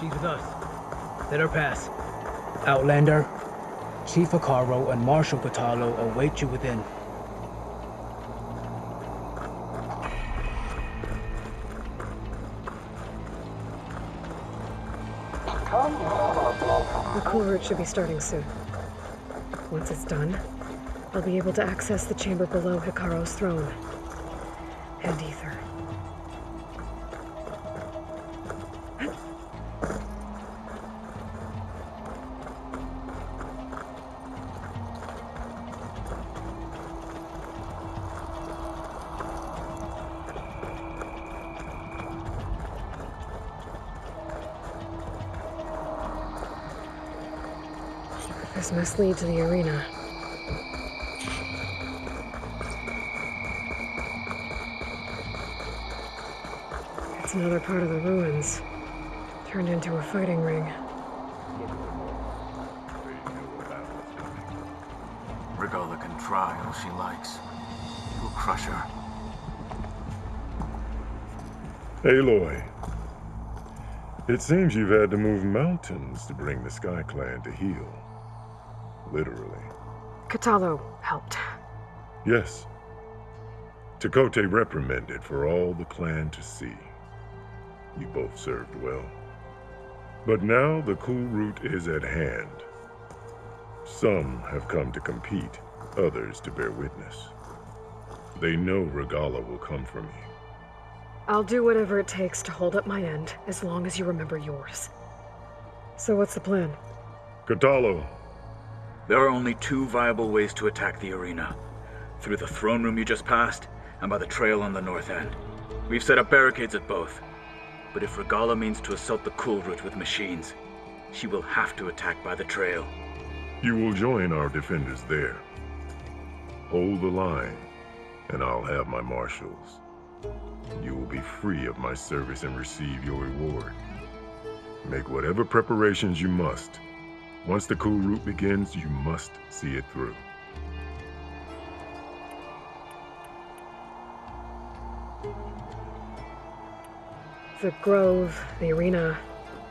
She's with us. Let her pass. Outlander, Chief Hikaru and Marshal Katalo await you within. The cool route should be starting soon. Once it's done, I'll be able to access the chamber below Hikaru's throne. And Ether. This must lead to the arena. It's another part of the ruins, turned into a fighting ring. Regala can try all she likes. We'll crush her. Aloy. It seems you've had to move mountains to bring the Sky Clan to heel. Literally. Katalo helped. Yes. Chakotay reprimanded for all the clan to see. You both served well. But now the cool route is at hand. Some have come to compete, others to bear witness. They know Regala will come for me. I'll do whatever it takes to hold up my end, as long as you remember yours. So what's the plan? Katalo. There are only two viable ways to attack the arena. Through the throne room you just passed, and by the trail on the north end. We've set up barricades at both. But if Regala means to assault the cool route with machines, she will have to attack by the trail. You will join our defenders there. Hold the line, and I'll have my marshals. You will be free of my service and receive your reward. Make whatever preparations you must. Once the cool route begins, you must see it through. The grove, the arena,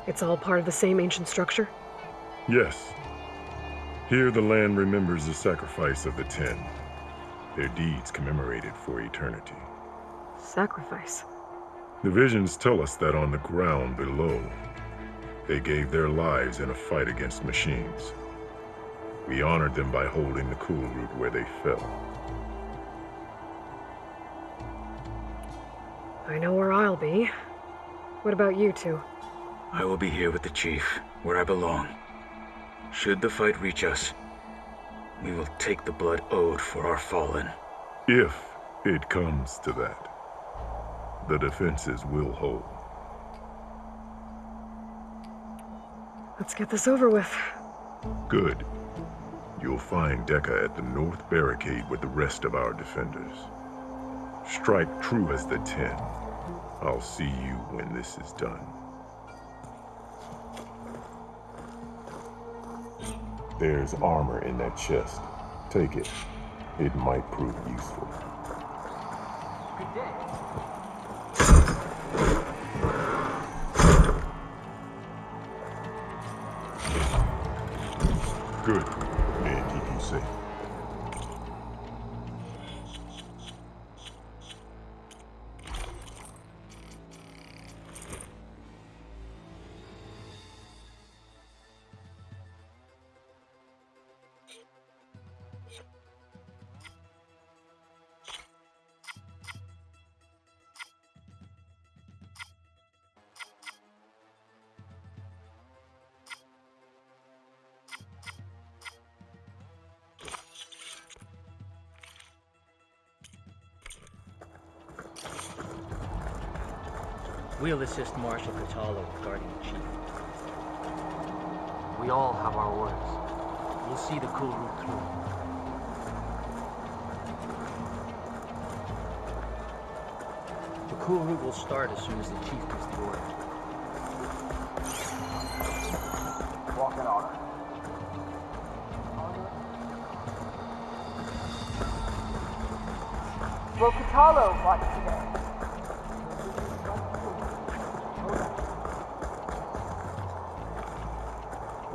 it's all part of the same ancient structure? Yes. Here the land remembers the sacrifice of the 10. Their deeds commemorated for eternity. Sacrifice? The visions tell us that on the ground below, they gave their lives in a fight against machines. We honored them by holding the cool route where they fell. I know where I'll be. What about you two? I will be here with the chief, where I belong. Should the fight reach us, we will take the blood owed for our fallen. If it comes to that, the defenses will hold. Let's get this over with. Good. You'll find Dekka at the north barricade with the rest of our defenders. Strike true as the 10. I'll see you when this is done. There's armor in that chest. Take it. It might prove useful. Good. May it keep you safe. We'll assist Marshal Katalo guarding the chief. We all have our words. We'll see the cool route through. The cool route will start as soon as the chief gives the order. Walk in order. Will Katalo fight today?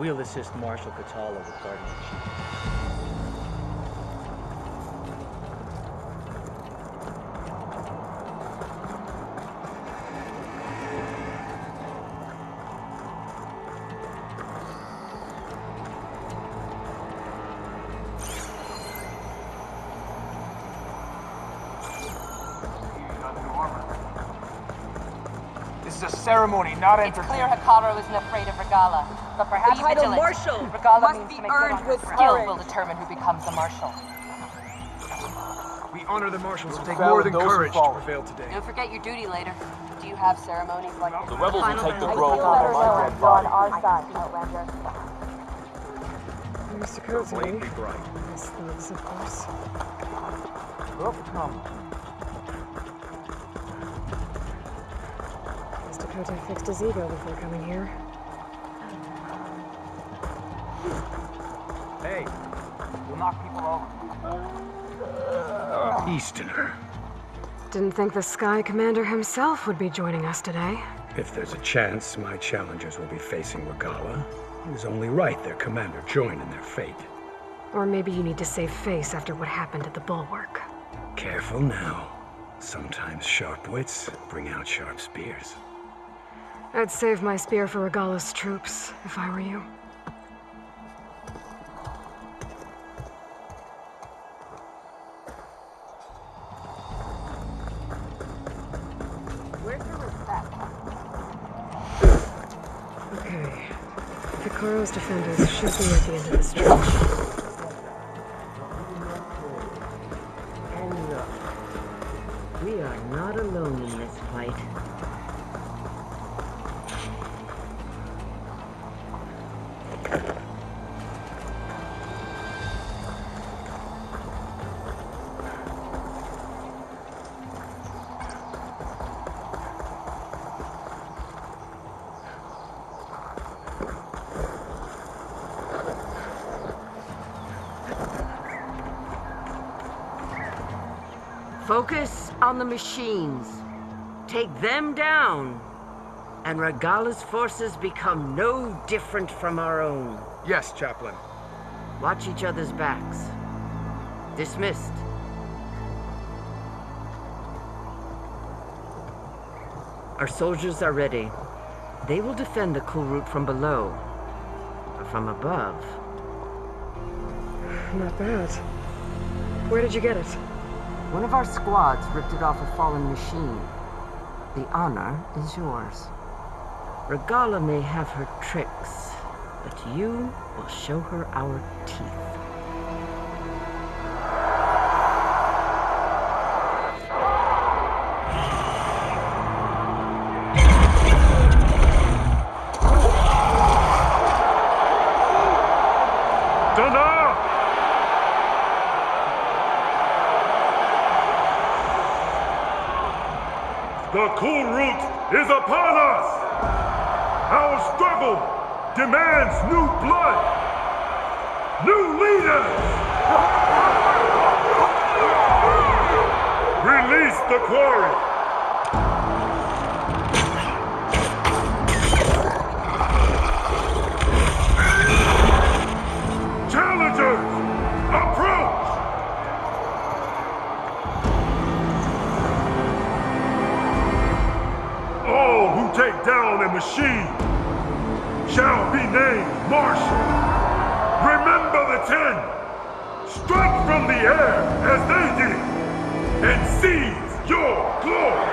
We'll assist Marshal Catalo with guarding the chief. This is a ceremony, not It's clear entertainment. Hikaru isn't afraid of Regala, but perhaps The title vigilant. Marshal Regala must means be to make good earned on her with skill courage. will determine who becomes the marshal. We honor the marshals. It'll take Prevail more in than those who courage to follow. prevail today. Don't forget your duty later. Do you have ceremonies like The rebels will take the grove You over better my know dead it's body. on our side, Outlander. Mr. Cozy. Blatantly bright. His thugs, of course. Welcome. Mr. Cote fixed his ego before coming here. Hey, you'll knock people over. Easterner. Didn't think the Sky Commander himself would be joining us today. If there's a chance my challengers will be facing Regala, it is only right their commander join in their fate. Or maybe you need to save face after what happened at the Bulwark. Careful now. Sometimes sharp wits bring out sharp spears. I'd save my spear for Regala's troops, if I were you. Where's your respect? Okay. Hikaru's defenders should be at the end of the stretch. And look, we are not alone in this fight. Focus on the machines. Take them down, and Regala's forces become no different from our own. Yes, Chaplain. Watch each other's backs. Dismissed. Our soldiers are ready. They will defend the cool route from below. But from above, Not bad. Where did you get it? one of our squads ripped it off a fallen machine. The honor is yours. Regala may have her tricks, but you will show her our teeth. The cool route is upon us! Our struggle demands new blood! New leaders! Release the quarry! Challengers, approach! All who take down a machine shall be named Marshal. Remember the 10. Strike from the air as they did and seize your glory.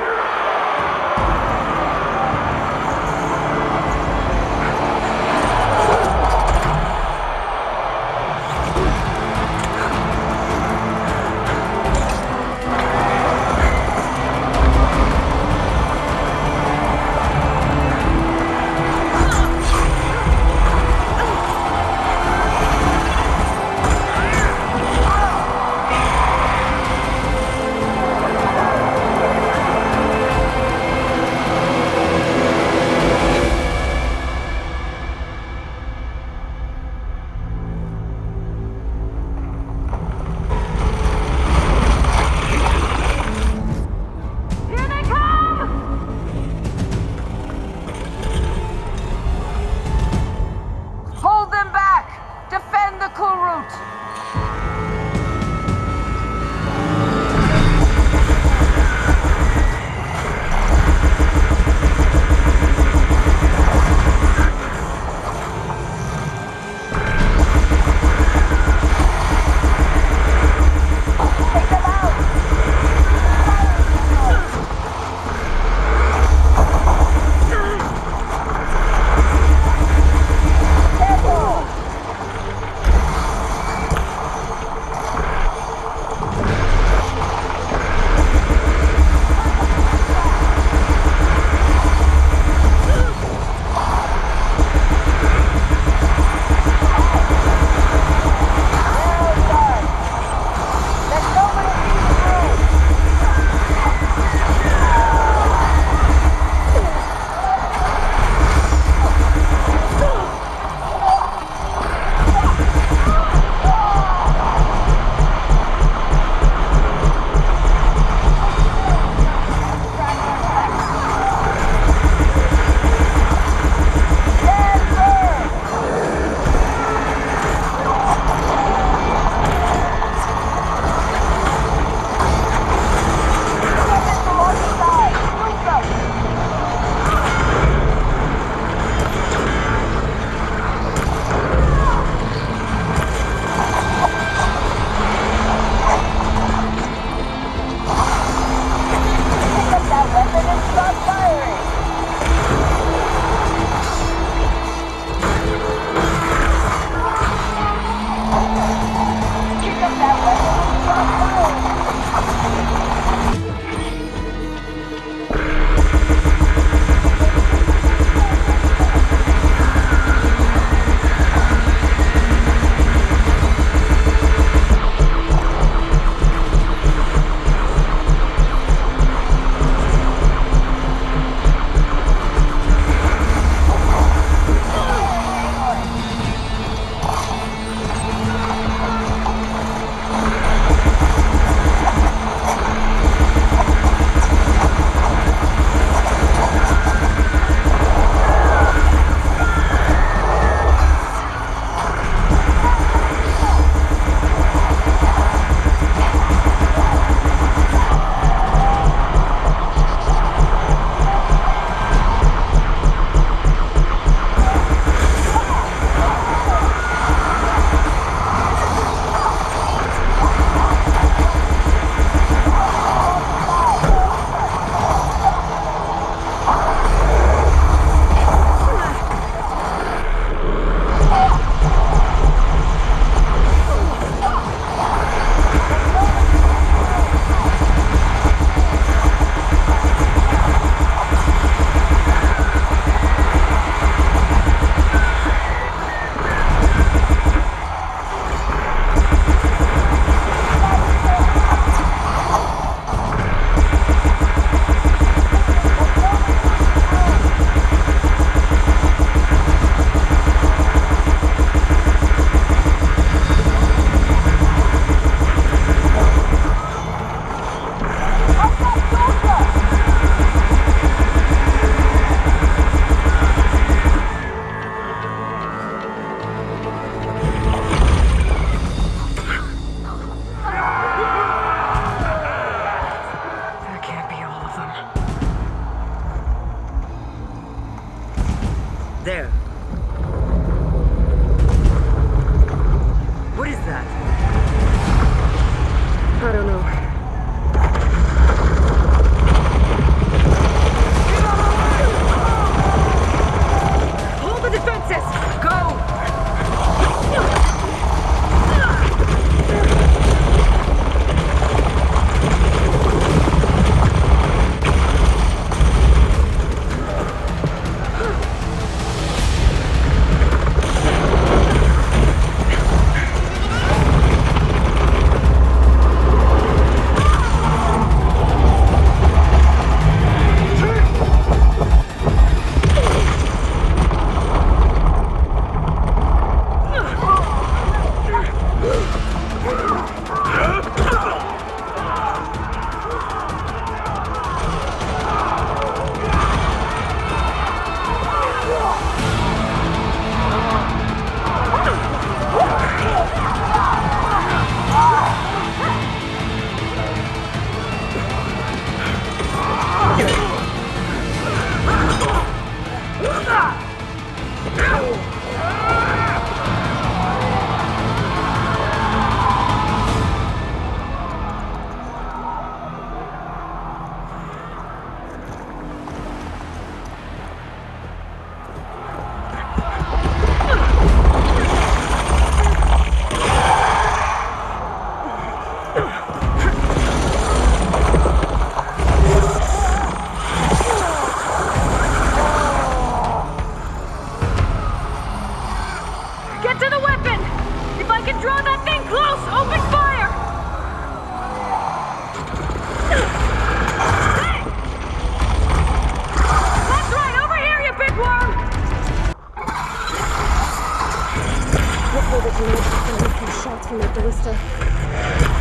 from that ballista.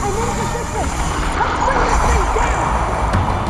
I'm in position! Let's bring this thing down!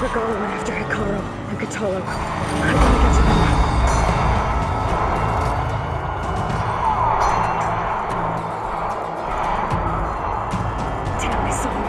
Regala went after Hikaru and Katalo. I want to get to them. Damn, they saw me.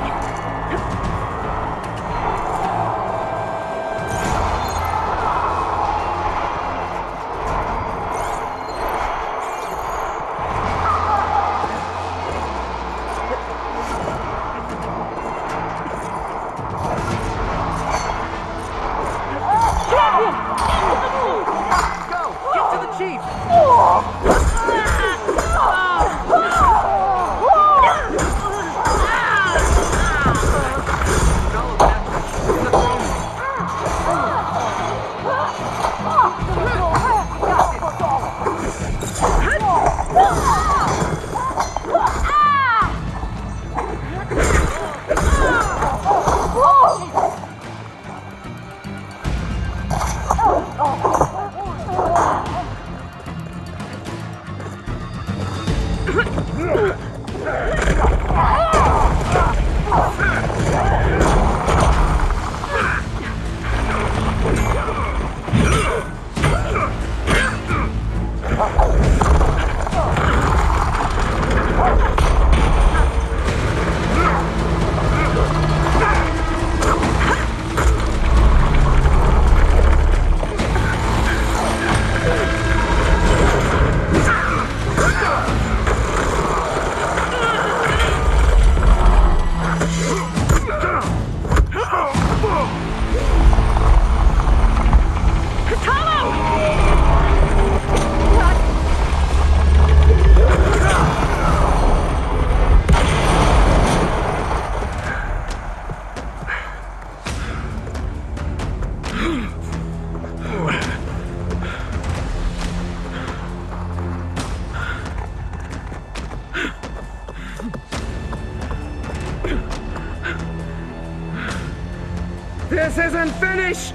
This isn't finished!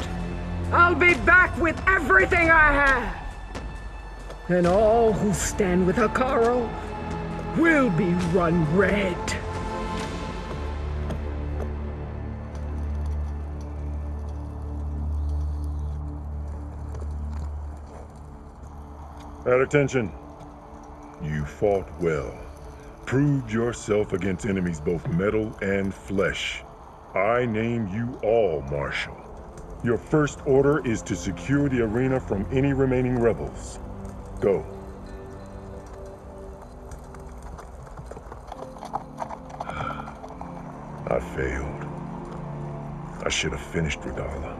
I'll be back with everything I have! And all who stand with Hikaru will be run red. At attention. You fought well. Proved yourself against enemies both metal and flesh. I name you all Marshal. Your first order is to secure the arena from any remaining rebels. Go. I failed. I should have finished Regala.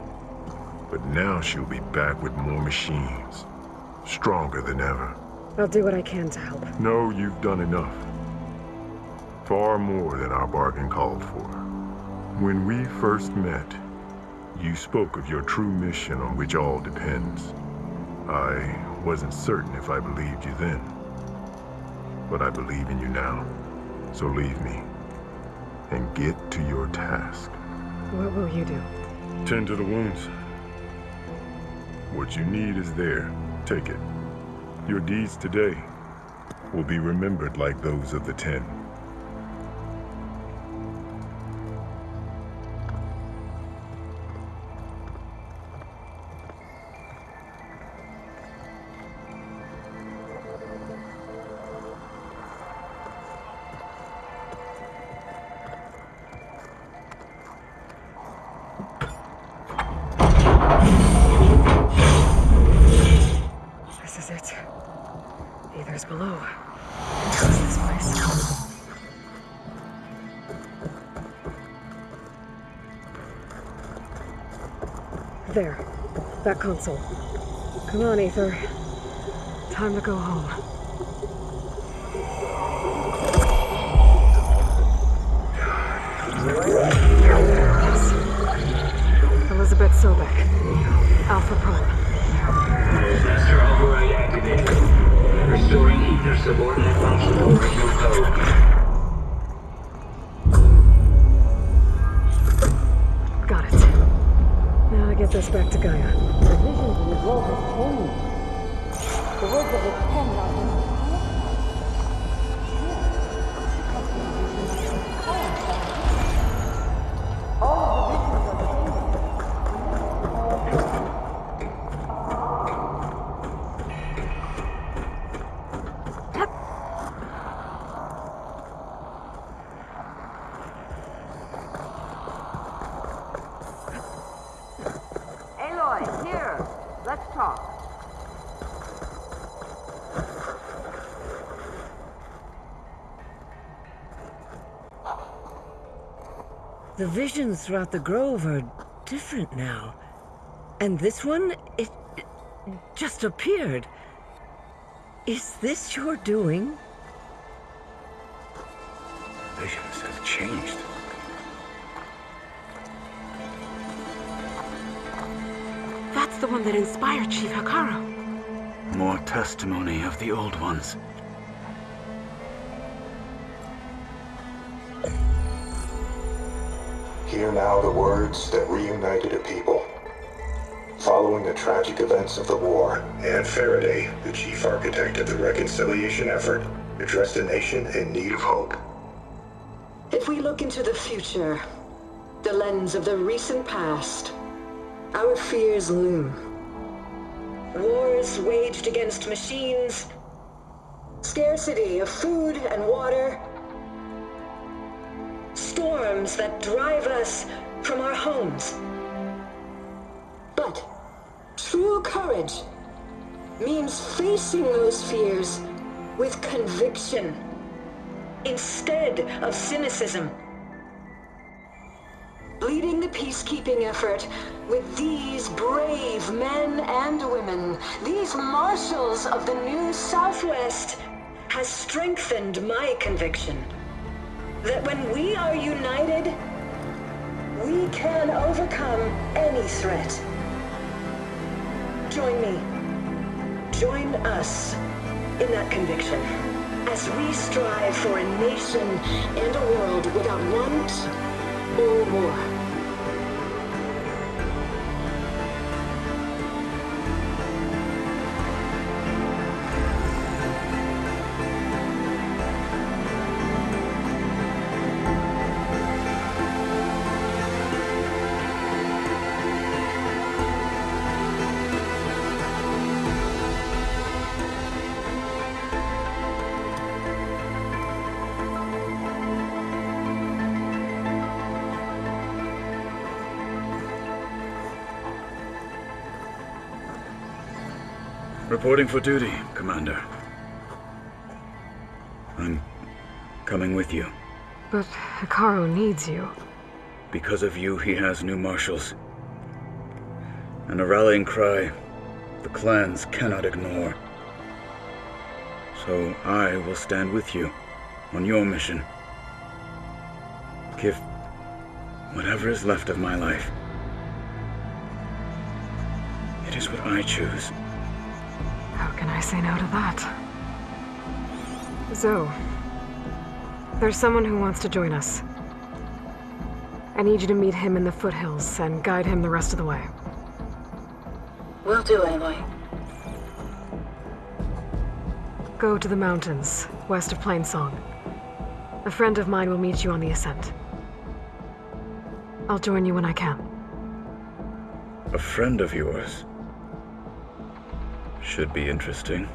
But now she'll be back with more machines. Stronger than ever. I'll do what I can to help. No, you've done enough. Far more than our bargain called for. When we first met, you spoke of your true mission on which all depends. I wasn't certain if I believed you then. But I believe in you now. So leave me. And get to your task. What will you do? Tend to the wounds. What you need is there. Take it. Your deeds today will be remembered like those of the 10. This is it. Ether's below. Trust this place. There. That console. Come on, Ether. Time to go home. Yes. Elizabeth Sobek. Alpha Prime. Master override activated. Restoring ether subordinate function to original code. Got it. Now I get this back to Gaia. The vision of the world has changed. The words of its pen are The visions throughout the grove are different now. And this one, it just appeared. Is this your doing? Visions have changed. That's the one that inspired Chief Hikaru. More testimony of the old ones. Hear now the words that reunited a people. Following the tragic events of the war, Anne Faraday, the chief architect of the reconciliation effort, addressed a nation in need of hope. If we look into the future, the lens of the recent past, our fears loom. Wars waged against machines, scarcity of food and water, storms that drive us from our homes. But true courage means facing those fears with conviction instead of cynicism. Leading the peacekeeping effort with these brave men and women, these marshals of the new Southwest, has strengthened my conviction that when we are united, we can overcome any threat. Join me. Join us in that conviction as we strive for a nation and a world without want or war. Reporting for duty, Commander. I'm coming with you. But Hikaru needs you. Because of you, he has new marshals. And a rallying cry the clans cannot ignore. So I will stand with you on your mission. Give whatever is left of my life. It is what I choose. How can I say no to that? Zoe, there's someone who wants to join us. I need you to meet him in the foothills and guide him the rest of the way. Will do, Aloy. Go to the mountains, west of Plainsong. A friend of mine will meet you on the ascent. I'll join you when I can. A friend of yours? Should be interesting.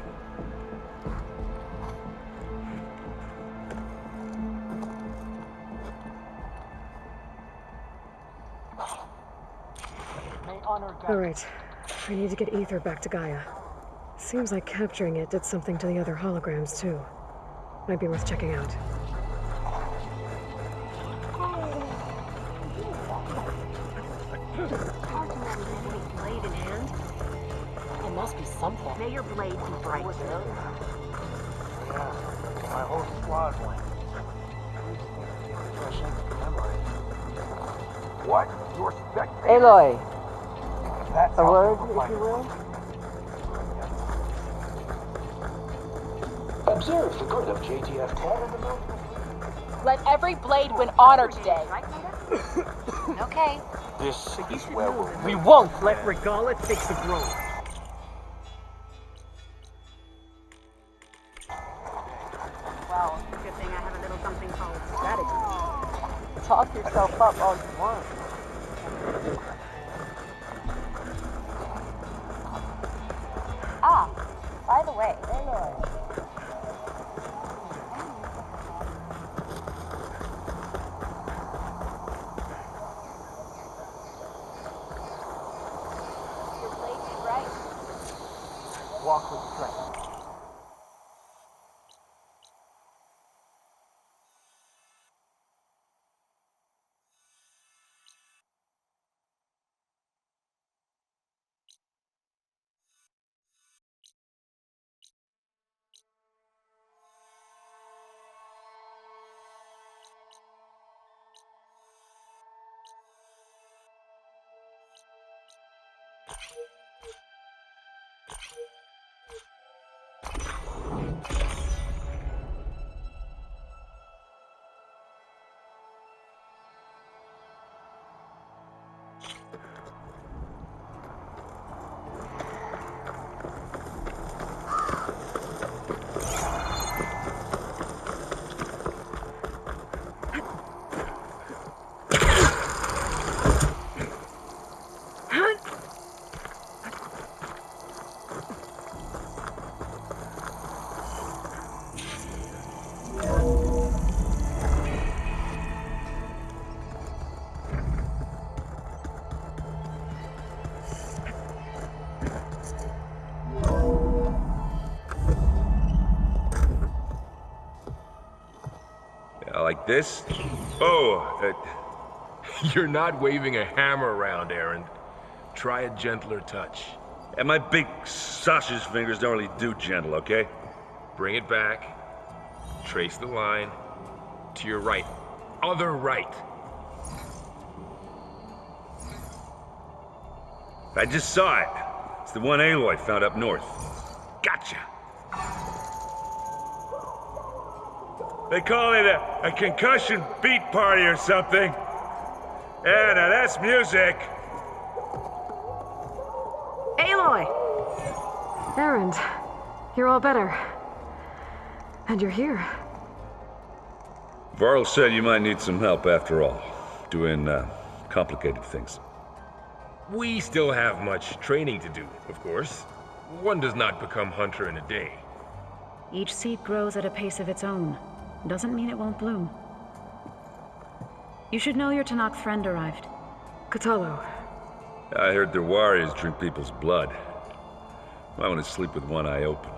All right. I need to get Ether back to Gaia. Seems like capturing it did something to the other holograms, too. Might be worth checking out. Blade in hand? It must be something. May your blade be bright. Yeah, my whole squad went. Fresh ink memory. What? Your spectator? Aloy, That's a how word, people if you will? Observe the good of JTF-10 in the moon. Let every blade win honor today. Okay. This is where we'll... We won't let Regala take the grove. Well, good thing I have a little something called strategy. Talk yourself up all you want. Ah, by the way, your blade is right. Walk with strength. Like this? Oh, you're not waving a hammer around, Aaron. Try a gentler touch. And my big sausage fingers don't really do gentle, okay? Bring it back. Trace the line. To your right. Other right. I just saw it. It's the one Aloy found up north. Gotcha. They call it a concussion beat party or something. Yeah, now that's music. Aloy! Erend, you're all better. And you're here. Varl said you might need some help after all. Doing, complicated things. We still have much training to do, of course. One does not become hunter in a day. Each seed grows at a pace of its own. Doesn't mean it won't bloom. You should know your Tanakh friend arrived. Kotallo. I heard their warriors drink people's blood. I want to sleep with one eye open.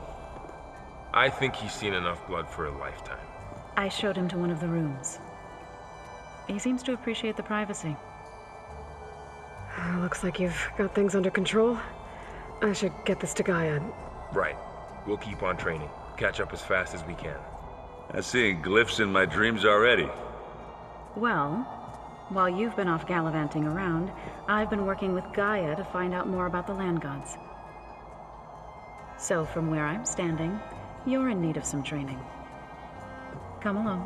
I think he's seen enough blood for a lifetime. I showed him to one of the rooms. He seems to appreciate the privacy. Looks like you've got things under control. I should get this to Gaia. Right. We'll keep on training. Catch up as fast as we can. I'm seeing glyphs in my dreams already. Well, while you've been off gallivanting around, I've been working with Gaia to find out more about the land gods. So from where I'm standing, you're in need of some training. Come along.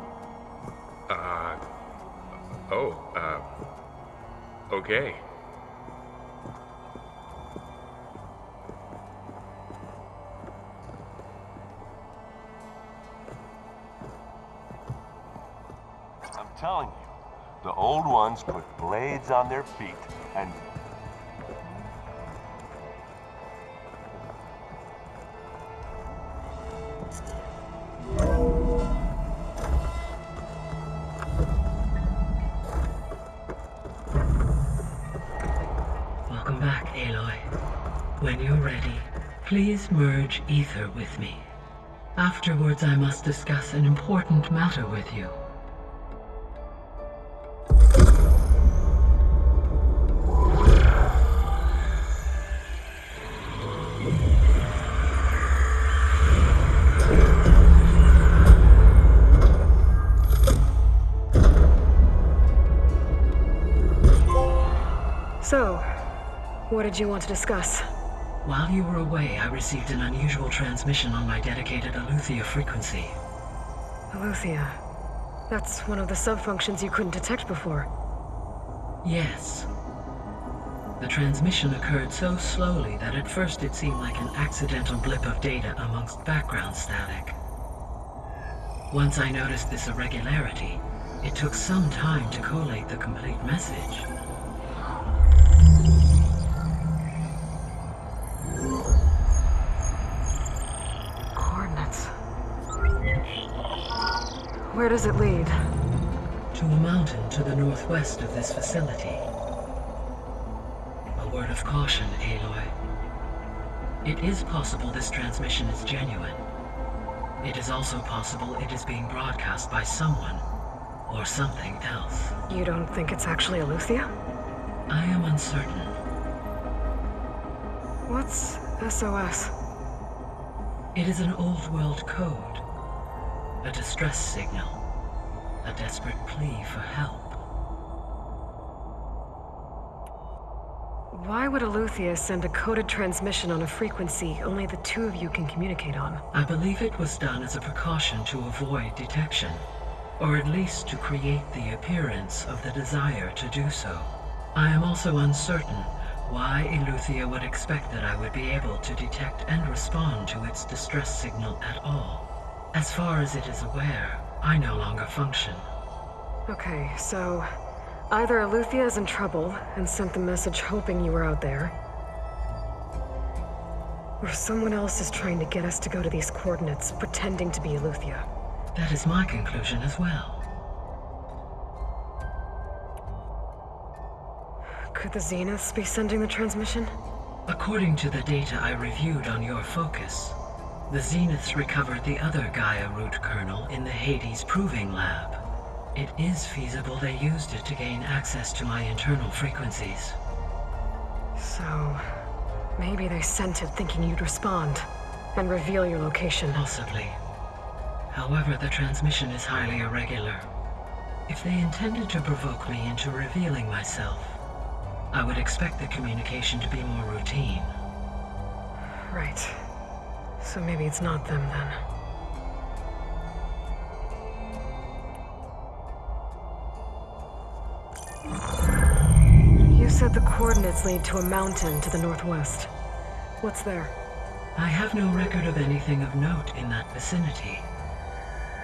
Okay. I'm telling you, the old ones put blades on their feet and... Welcome back, Aloy. When you're ready, please merge ether with me. Afterwards, I must discuss an important matter with you. So, what did you want to discuss? While you were away, I received an unusual transmission on my dedicated Aletheia frequency. Aletheia. That's one of the sub-functions you couldn't detect before. Yes. The transmission occurred so slowly that at first it seemed like an accidental blip of data amongst background static. Once I noticed this irregularity, it took some time to collate the complete message. Coordinates. Where does it lead? To a mountain to the northwest of this facility. A word of caution, Aloy. It is possible this transmission is genuine. It is also possible it is being broadcast by someone or something else. You don't think it's actually Aletheia? I am uncertain. What's SOS? It is an old world code. A distress signal. A desperate plea for help. Why would Aletheia send a coded transmission on a frequency only the two of you can communicate on? I believe it was done as a precaution to avoid detection, or at least to create the appearance of the desire to do so. I am also uncertain why Aletheia would expect that I would be able to detect and respond to its distress signal at all. As far as it is aware, I no longer function. Okay, so either Aletheia is in trouble and sent the message hoping you were out there, or someone else is trying to get us to go to these coordinates pretending to be Aletheia. That is my conclusion as well. Could the Zeniths be sending the transmission? According to the data I reviewed on your focus, the Zeniths recovered the other Gaia root kernel in the Hades Proving Lab. It is feasible they used it to gain access to my internal frequencies. So, maybe they sent it thinking you'd respond and reveal your location. Possibly. However, the transmission is highly irregular. If they intended to provoke me into revealing myself, I would expect the communication to be more routine. Right. So maybe it's not them then. You said the coordinates lead to a mountain to the northwest. What's there? I have no record of anything of note in that vicinity.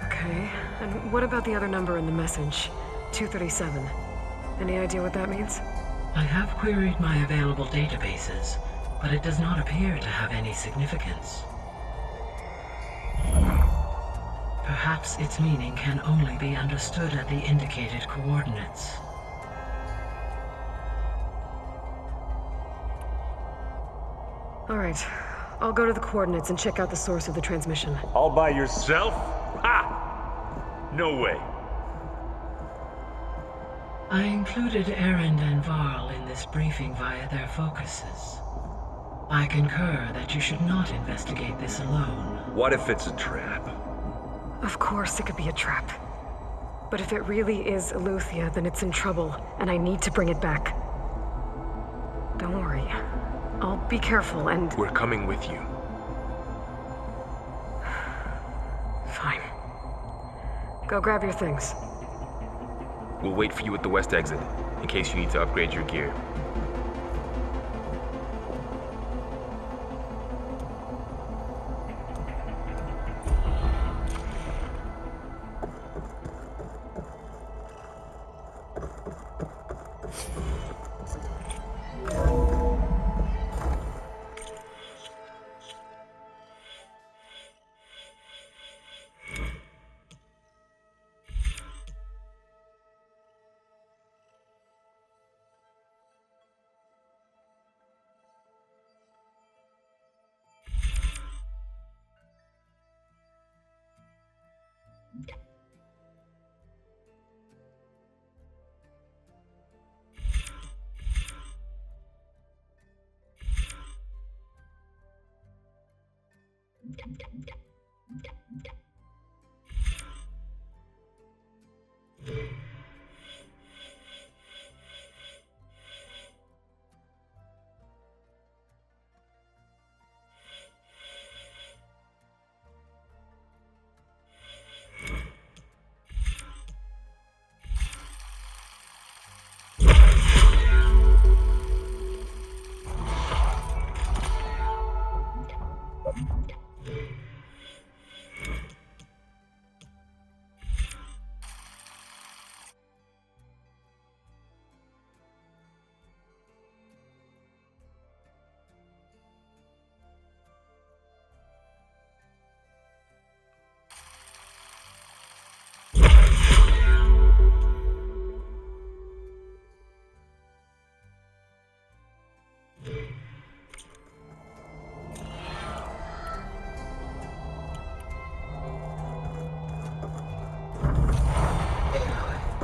Okay, and what about the other number in the message? 237. Any idea what that means? I have queried my available databases, but it does not appear to have any significance. Perhaps its meaning can only be understood at the indicated coordinates. All right, I'll go to the coordinates and check out the source of the transmission. All by yourself? Ha! No way. I included Erend and Varl in this briefing via their focuses. I concur that you should not investigate this alone. What if it's a trap? Of course it could be a trap. But if it really is Eleuthia, then it's in trouble, and I need to bring it back. Don't worry. I'll be careful and... We're coming with you. Fine. Go grab your things. We'll wait for you at the west exit, in case you need to upgrade your gear.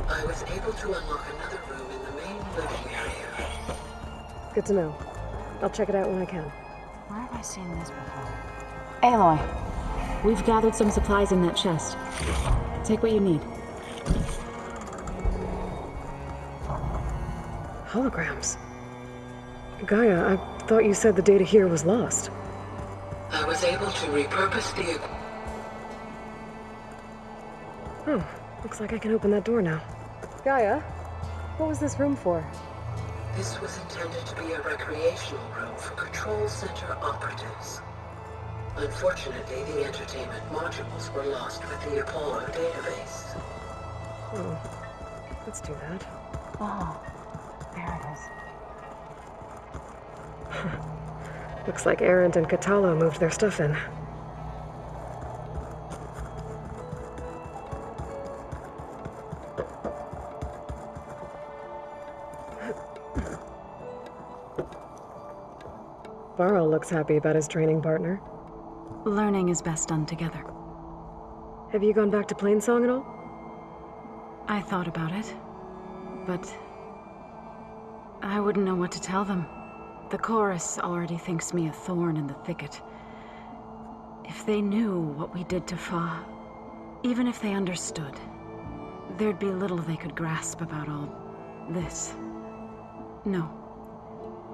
I was able to unlock another room in the main living area. Good to know. I'll check it out when I can. Where have I seen this before? Aloy, we've gathered some supplies in that chest. Take what you need. Holograms. Gaia, I thought you said the data here was lost. I was able to repurpose the... Oh, looks like I can open that door now. Gaia, what was this room for? This was intended to be a recreational room for Control Center operatives. Unfortunately, the entertainment modules were lost with the Apollo database. Oh, let's do that. Oh, there it is. Looks like Erend and Katalo moved their stuff in. Varl looks happy about his training partner. Learning is best done together. Have you gone back to Plainsong at all? I thought about it, but I wouldn't know what to tell them. The chorus already thinks me a thorn in the thicket. If they knew what we did to Fa, even if they understood, there'd be little they could grasp about all this. No.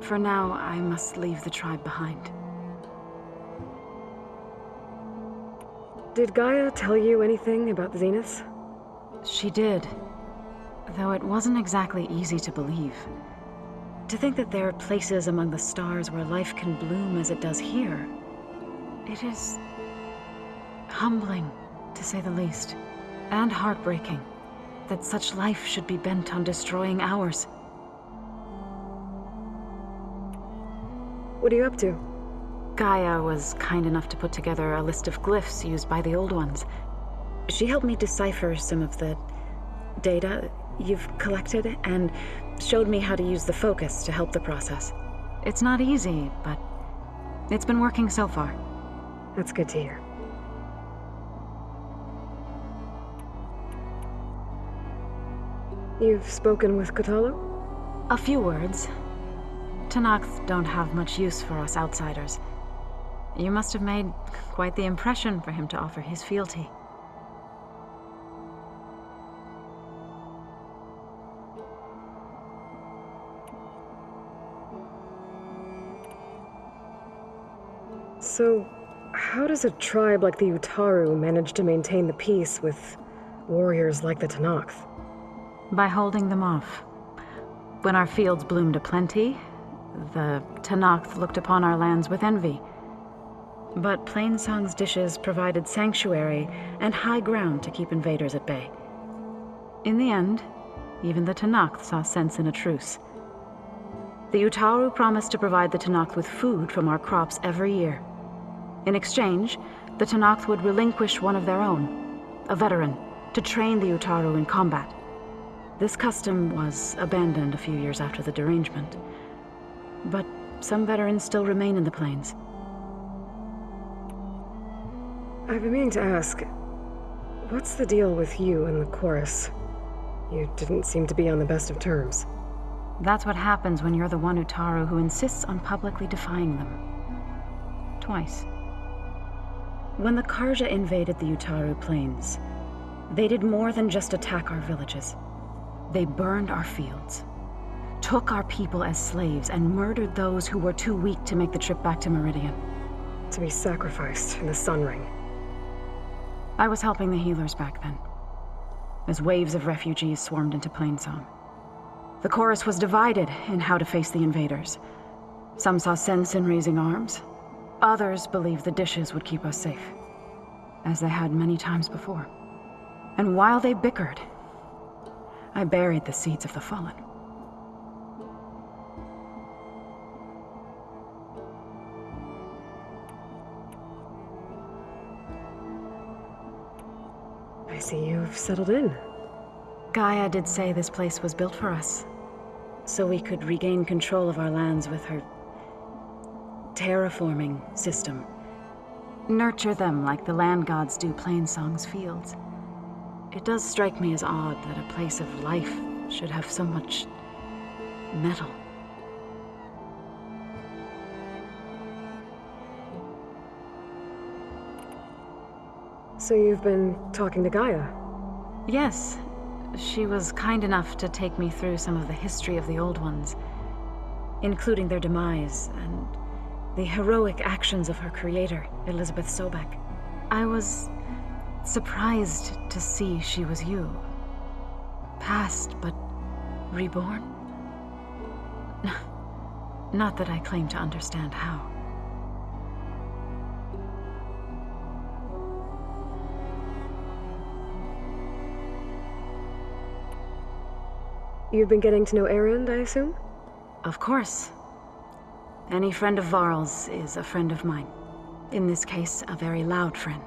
For now, I must leave the tribe behind. Did Gaia tell you anything about the Zeniths? She did, though it wasn't exactly easy to believe. To think that there are places among the stars where life can bloom as it does here, it is humbling, to say the least, and heartbreaking that such life should be bent on destroying ours. What are you up to? Gaia was kind enough to put together a list of glyphs used by the Old Ones. She helped me decipher some of the data you've collected and showed me how to use the focus to help the process. It's not easy, but it's been working so far. That's good to hear. You've spoken with Kotallo? A few words. Tenakth don't have much use for us outsiders. You must have made quite the impression for him to offer his fealty. So, how does a tribe like the Utaru manage to maintain the peace with warriors like the Tenakth? By holding them off. When our fields bloomed aplenty, the Tenakth looked upon our lands with envy. But Plainsong's dishes provided sanctuary and high ground to keep invaders at bay. In the end, even the Tenakth saw sense in a truce. The Utaru promised to provide the Tenakth with food from our crops every year. In exchange, the Tenakth would relinquish one of their own, a veteran, to train the Utaru in combat. This custom was abandoned a few years after the derangement. But some veterans still remain in the plains. I've been meaning to ask, what's the deal with you and the chorus? You didn't seem to be on the best of terms. That's what happens when you're the one Utaru who insists on publicly defying them. Twice. When the Karja invaded the Utaru plains, they did more than just attack our villages. They burned our fields, took our people as slaves, and murdered those who were too weak to make the trip back to Meridian. To be sacrificed in the Sun Ring. I was helping the healers back then, as waves of refugees swarmed into Plainsong. The chorus was divided in how to face the invaders. Some saw sense in raising arms. Others believed the dishes would keep us safe, as they had many times before. And while they bickered, I buried the seeds of the fallen. I see you've settled in. Gaia did say this place was built for us, so we could regain control of our lands with her terraforming system. Nurture them like the land gods do Plainsong's fields. It does strike me as odd that a place of life should have so much metal. So you've been talking to Gaia? Yes. She was kind enough to take me through some of the history of the Old Ones, including their demise and the heroic actions of her creator, Elizabeth Sobek. I was surprised to see she was you. Past, but reborn? Not that I claim to understand how. You've been getting to know Erend, I assume? Of course. Any friend of Varl's is a friend of mine. In this case, a very loud friend.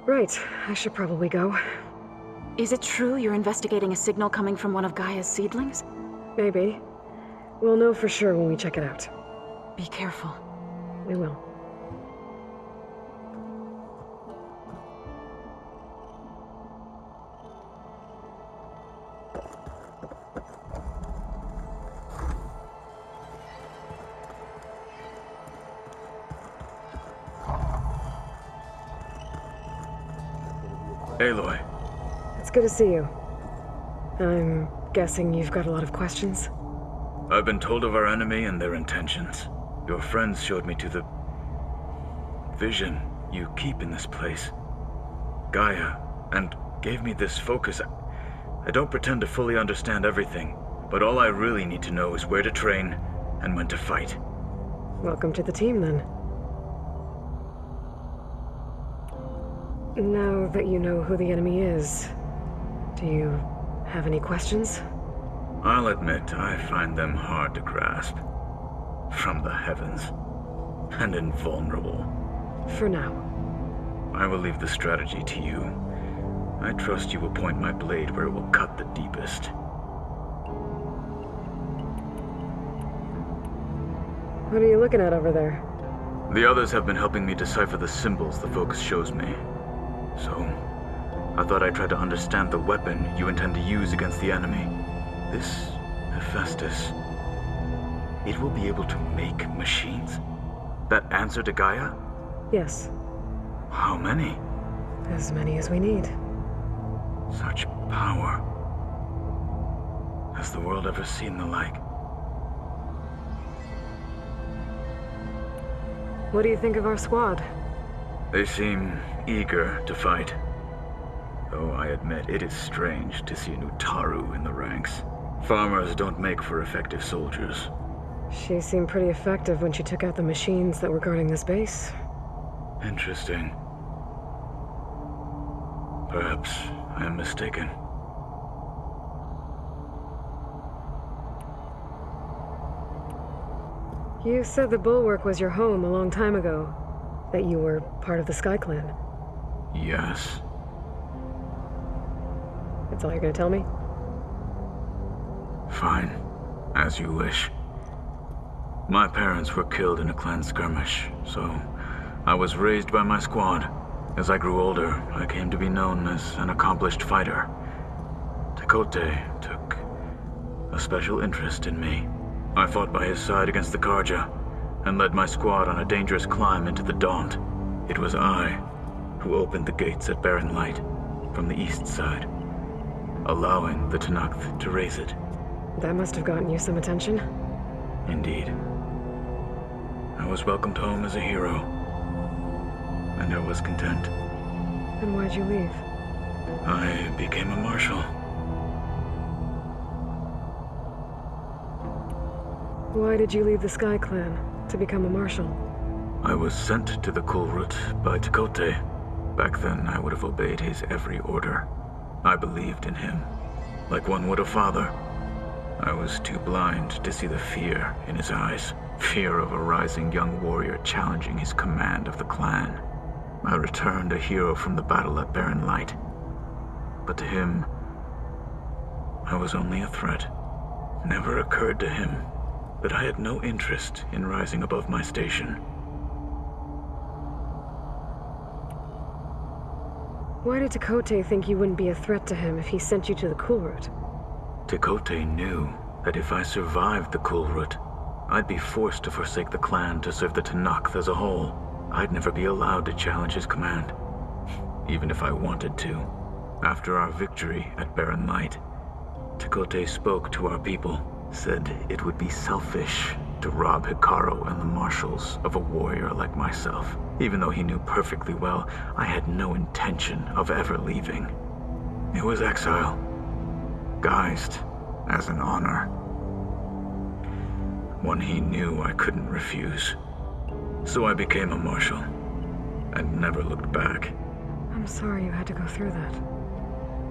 Right, I should probably go. Is it true you're investigating a signal coming from one of Gaia's seedlings? Maybe. We'll know for sure when we check it out. Be careful. We will. Aloy. It's good to see you. I'm guessing you've got a lot of questions? I've been told of our enemy and their intentions. Your friends showed me to the vision you keep in this place, Gaia, and gave me this focus. I don't pretend to fully understand everything, but all I really need to know is where to train and when to fight. Welcome to the team, then. Now that you know who the enemy is, do you have any questions? I'll admit, I find them hard to grasp. From the heavens. And invulnerable. For now. I will leave the strategy to you. I trust you will point my blade where it will cut the deepest. What are you looking at over there? The others have been helping me decipher the symbols the focus shows me. So, I thought I'd try to understand the weapon you intend to use against the enemy. This Hephaestus, it will be able to make machines? That answer to Gaia? Yes. How many? As many as we need. Such power. Has the world ever seen the like? What do you think of our squad? They seem eager to fight. Though I admit it is strange to see a new Taru in the ranks. Farmers don't make for effective soldiers. She seemed pretty effective when she took out the machines that were guarding this base. Interesting. Perhaps I am mistaken. You said the Bulwark was your home a long time ago. That you were part of the Sky Clan. Yes. That's all you're gonna tell me? Fine. As you wish. My parents were killed in a clan skirmish, so I was raised by my squad. As I grew older, I came to be known as an accomplished fighter. Tekote took a special interest in me. I fought by his side against the Karja, and led my squad on a dangerous climb into the Daunt. It was I who opened the gates at Barren Light from the east side, allowing the Tenakth to raise it. That must have gotten you some attention. Indeed. I was welcomed home as a hero, and I was content. Then why'd you leave? I became a marshal. Why did you leave the Sky Clan to become a marshal? I was sent to the Kulrut by Tekote. Back then, I would have obeyed his every order. I believed in him, like one would a father. I was too blind to see the fear in his eyes. Fear of a rising young warrior challenging his command of the clan. I returned a hero from the battle at Barren Light. But to him, I was only a threat. Never occurred to him that I had no interest in rising above my station. Why did Tekote think you wouldn't be a threat to him if he sent you to the Kulrut? Tekote knew that if I survived the Kulrut, I'd be forced to forsake the clan to serve the Tenakth as a whole. I'd never be allowed to challenge his command, even if I wanted to. After our victory at Barren Light, Tekote spoke to our people, said it would be selfish to rob Hikaru and the marshals of a warrior like myself, even though he knew perfectly well I had no intention of ever leaving. It was exile, guised as an honor. One he knew I couldn't refuse. So I became a marshal, and never looked back. I'm sorry you had to go through that.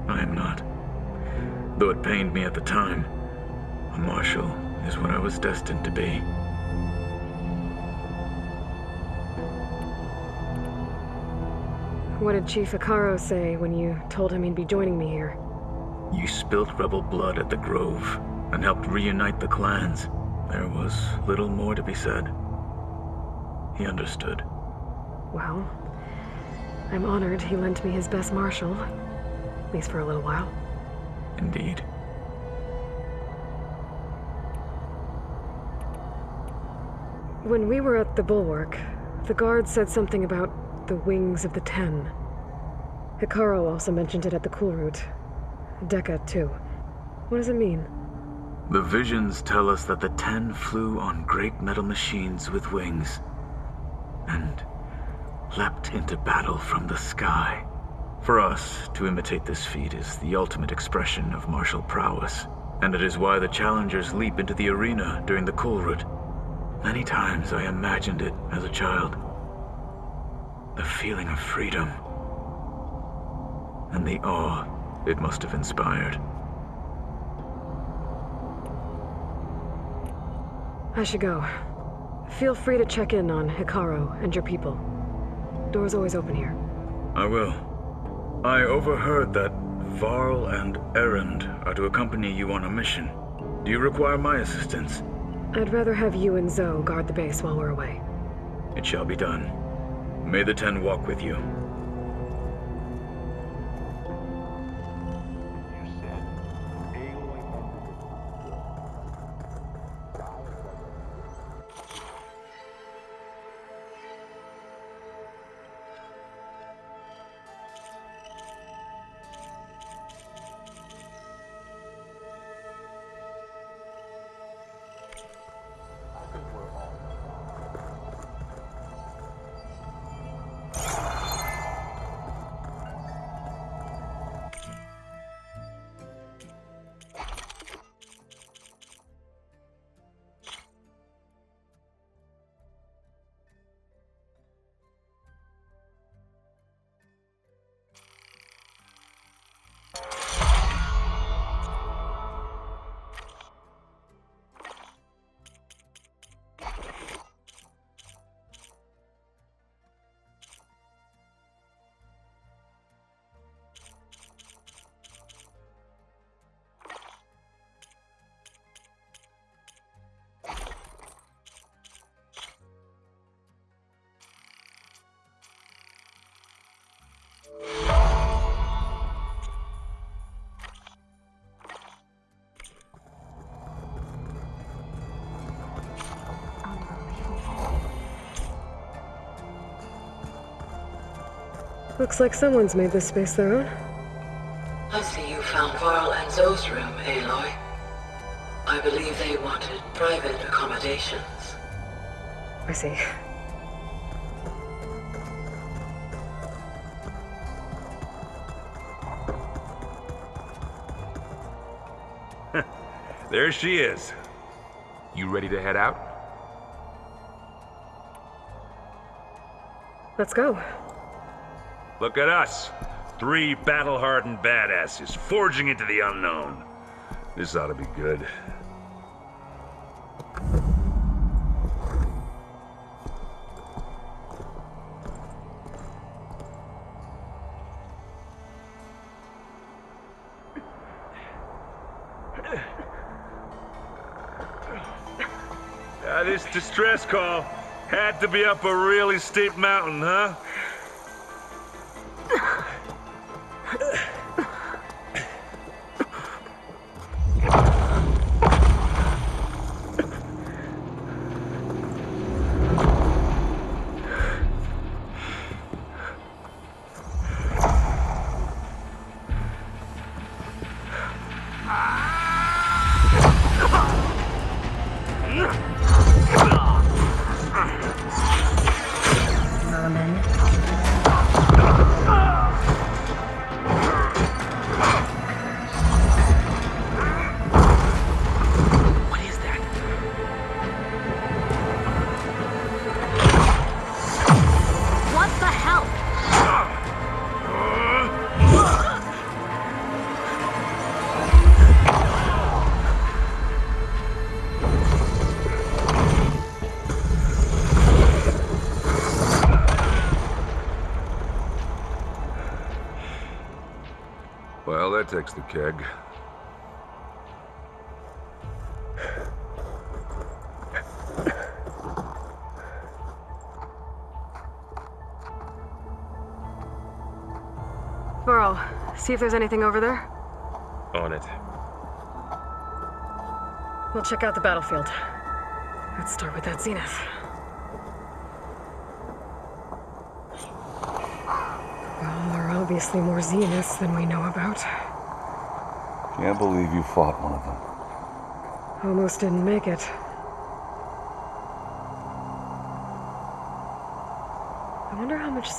I am not. Though it pained me at the time, a marshal is what I was destined to be. What did Chief Hikaru say when you told him he'd be joining me here? You spilt rebel blood at the Grove. and helped reunite the clans, there was little more to be said. He understood. Well, I'm honored he lent me his best marshal, at least for a little while. Indeed. When we were at the bulwark, the guard said something about the wings of the 10. Hikaru also mentioned it at the cool route. Dekka, too. What does it mean? The visions tell us that the 10 flew on great metal machines with wings, and leapt into battle from the sky. For us, to imitate this feat is the ultimate expression of martial prowess, and it is why the challengers leap into the arena during the cool route. Many times I imagined it as a child. The feeling of freedom, and the awe it must have inspired. I should go. Feel free to check in on Hikaru and your people. Door's always open here. I will. I overheard that Varl and Erend are to accompany you on a mission. Do you require my assistance? I'd rather have you and Zoe guard the base while we're away. It shall be done. May the 10 walk with you. Looks like someone's made this space their own. I see you found Varl and Zoe's room, Aloy. I believe they wanted private accommodations. I see. There she is. You ready to head out? Let's go. Look at us. 3 battle-hardened badasses forging into the unknown. This ought to be good. This distress call had to be up a really steep mountain, huh? Well, that takes the keg. See if there's anything over there. On it. We'll check out the battlefield. Let's start with that Zenith. Well, there are obviously more Zeniths than we know about. Can't believe you fought one of them. Almost didn't make it. I wonder how much...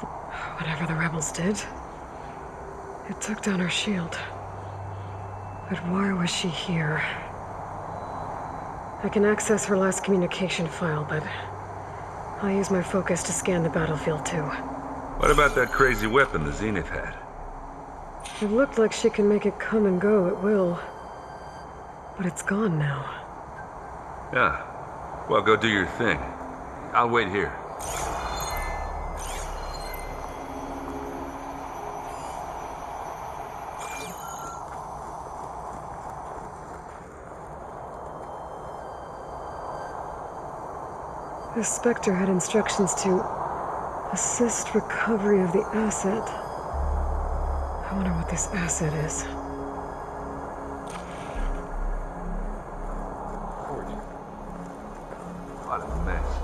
Whatever the rebels did, it took down her shield. But why was she here? I can access her last communication file, but I'll use my focus to scan the battlefield too. What about that crazy weapon the Zenith had? It looked like she can make it come and go at will. But it's gone now. Yeah. Well, go do your thing. I'll wait here. The Spectre had instructions to assist recovery of the asset. I wonder what this asset is. What a mess.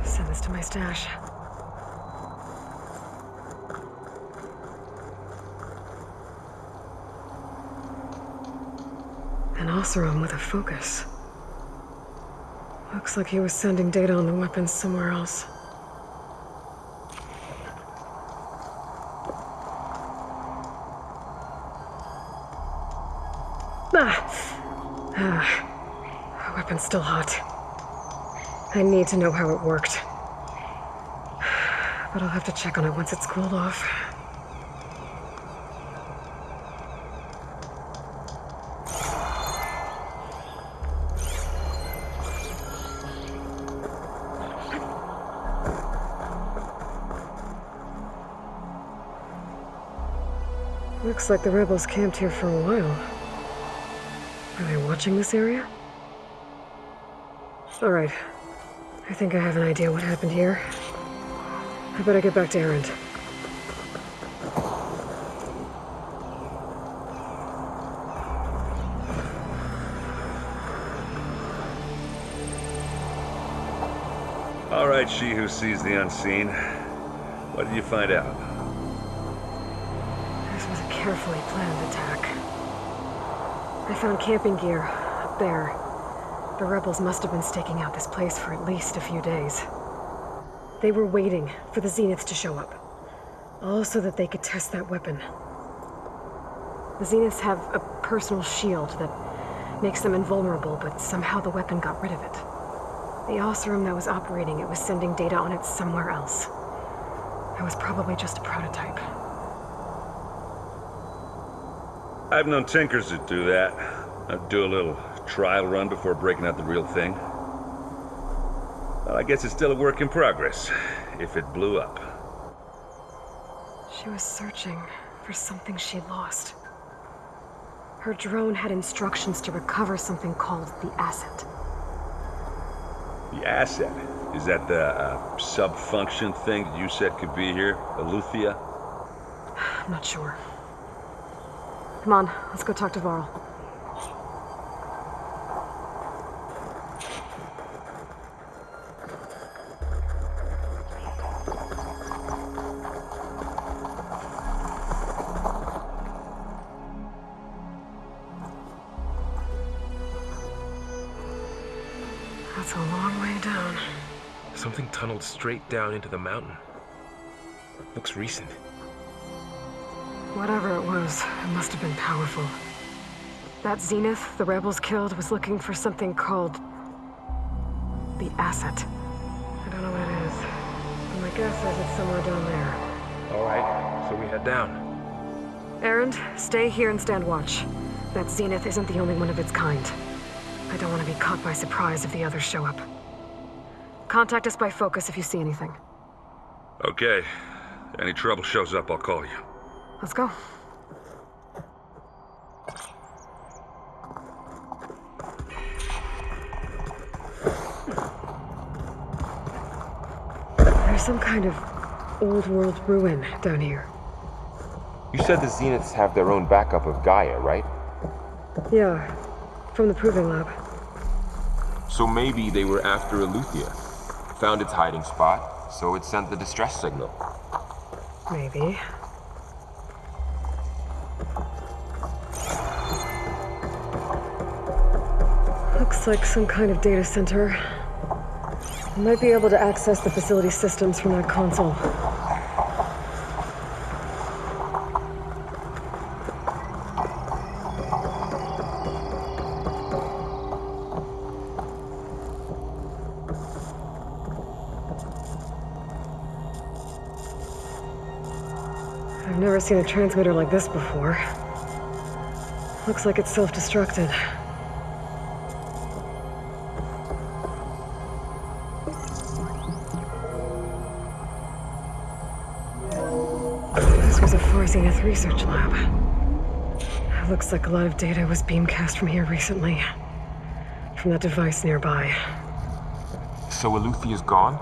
Send this to my stash. An Oseram with a focus. Looks like he was sending data on the weapons somewhere else. The weapon's still hot. I need to know how it worked. But I'll have to check on it once it's cooled off. Looks like the rebels camped here for a while. Are they watching this area? Alright. I think I have an idea what happened here. I better get back to Erend. All right, she who sees the unseen. What did you find out? This was a carefully planned attack. I found camping gear up there. The rebels must have been staking out this place for at least a few days. They were waiting for the Zeniths to show up, all so that they could test that weapon. The Zeniths have a personal shield that makes them invulnerable, but somehow the weapon got rid of it. The Oseram that was operating it was sending data on it somewhere else. It was probably just a prototype. I've known tinkers that do that. I'd do a little trial run before breaking out the real thing. Well, I guess it's still a work in progress, if it blew up. She was searching for something she lost. Her drone had instructions to recover something called the asset. The asset? Is that the sub-function thing that you said could be here? Eleuthia? I'm not sure. Come on, let's go talk to Varl. way down. Something tunneled straight down into the mountain. Looks recent. Whatever it was, it must have been powerful. That Zenith the rebels killed was looking for something called the asset. I don't know what it is, but my guess is it's somewhere down there. All right, so we head down. Erend, stay here and stand watch. That Zenith isn't the only one of its kind. I don't want to be caught by surprise if the others show up. Contact us by focus if you see anything. Okay. Any trouble shows up, I'll call you. Let's go. There's some kind of old world ruin down here. You said the Zeniths have their own backup of Gaia, right? Yeah, from the proving lab. So maybe they were after Eleuthia. Found its hiding spot, so it sent the distress signal. Maybe. Looks like some kind of data center. I might be able to access the facility systems from that console. I've never seen a transmitter like this before. Looks like it's self-destructed. This was a Zenith research lab. It looks like a lot of data was beamcast from here recently. From that device nearby. So Eleuthea's gone?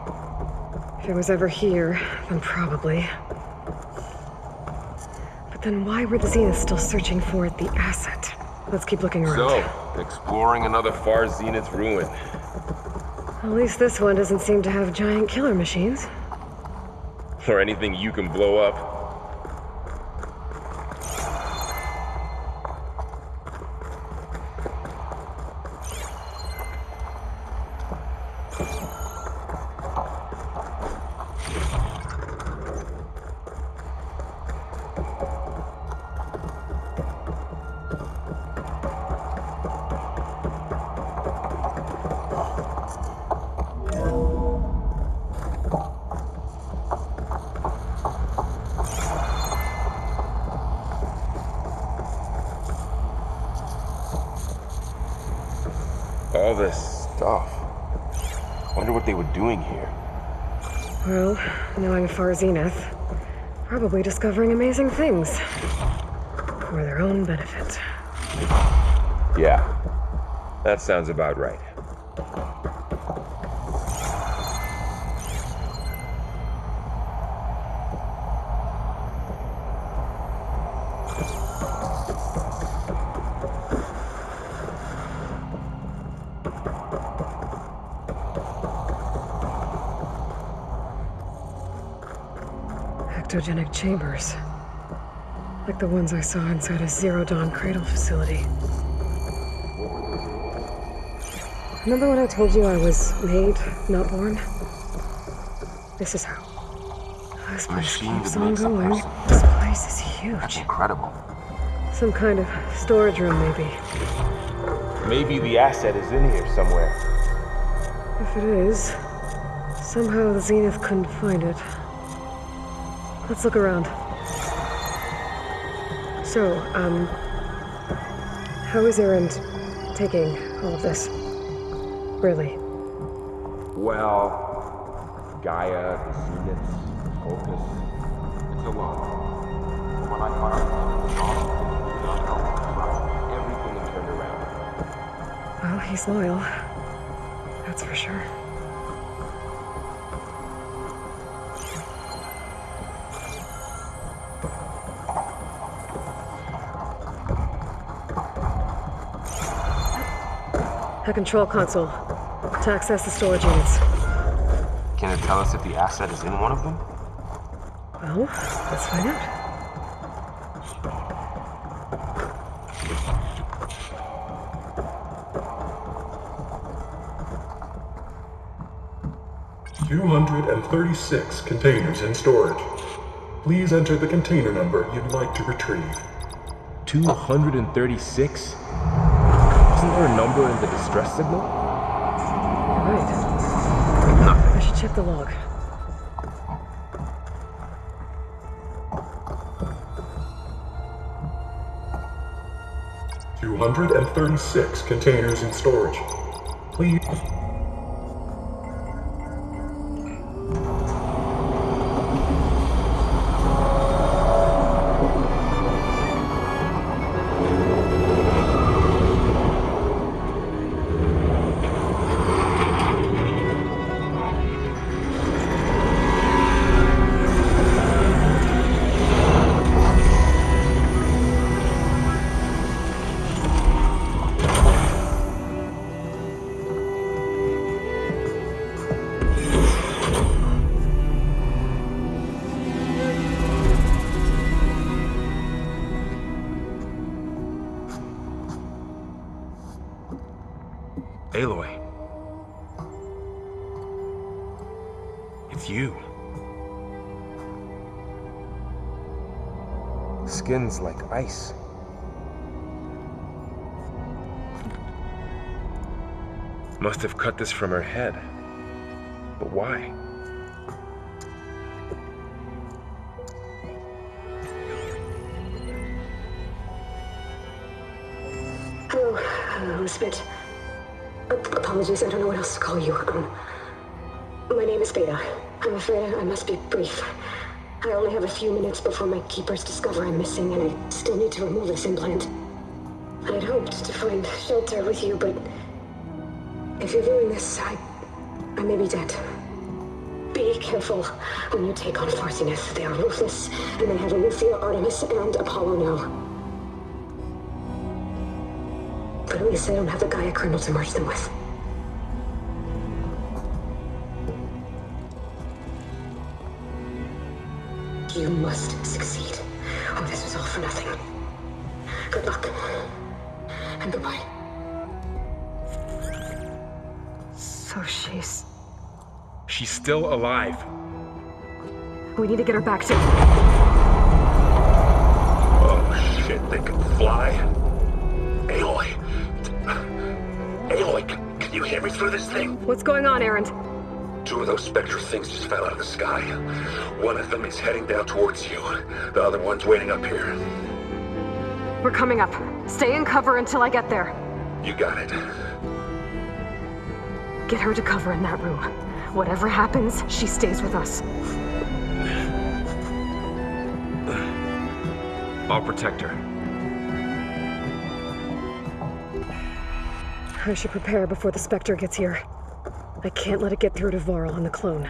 If it was ever here, then probably. But then why were the Zeniths still searching for the asset? Let's keep looking around. So, exploring another far Zenith ruin. At least this one doesn't seem to have giant killer machines. Or anything you can blow up. All this stuff. Wonder what they were doing here. Well, knowing Far Zenith, probably discovering amazing things. For their own benefit. Yeah, that sounds about right. Ectogenic chambers. Like the ones I saw inside a Zero Dawn cradle facility. Remember when I told you I was made, not born? This is how. This place keeps on going. This place is huge. That's incredible. Some kind of storage room, maybe. Maybe the asset is in here somewhere. If it is, somehow the Zenith couldn't find it. Let's look around. So, how is Erend taking all of this? Really? Well, Gaia, the Zeniths, focus. It's a lot. When I caught up, everything had turned around. Well, he's loyal. That's for sure. A control console to access the storage units. Can it tell us if the asset is in one of them? Well, let's find out. 236 containers in storage. Please enter the container number you'd like to retrieve. 236? Isn't there a number in the distress signal? You're right. I should check the log. $236 containers in storage. Please. Aloy. It's you. Skin's like ice. Must have cut this from her head. But why? Hello, Elizabeth. Apologies, I don't know what else to call you. My name is Beta. I'm afraid I must be brief. I only have a few minutes before my keepers discover I'm missing, and I still need to remove this implant. I'd hoped to find shelter with you, but if you're viewing this, I may be dead. Be careful when you take on Far Zenith. They are ruthless, and they have Eleuthia, Artemis, and Apollo now. But at least I don't have the Gaia kernel to merge them with. You must succeed, or this was all for nothing. Good luck. And goodbye. So she's still alive. We need to get her back to... Oh shit, they can fly? Aloy. Aloy, can you hear me through this thing? What's going on, Erend? 2 of those spectral things just fell out of the sky. One of them is heading down towards you. The other one's waiting up here. We're coming up. Stay in cover until I get there. You got it. Get her to cover in that room. Whatever happens, she stays with us. I'll protect her. I should prepare before the Spectre gets here. I can't let it get through to Varl and the clone.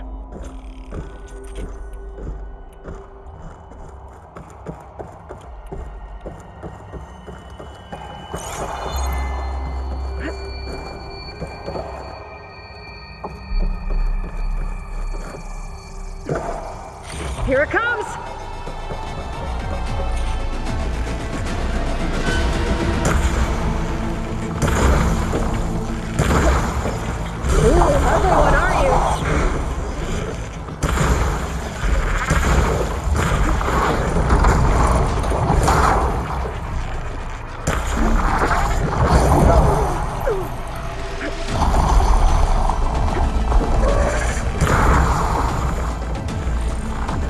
Here it comes! Ugly one, are you?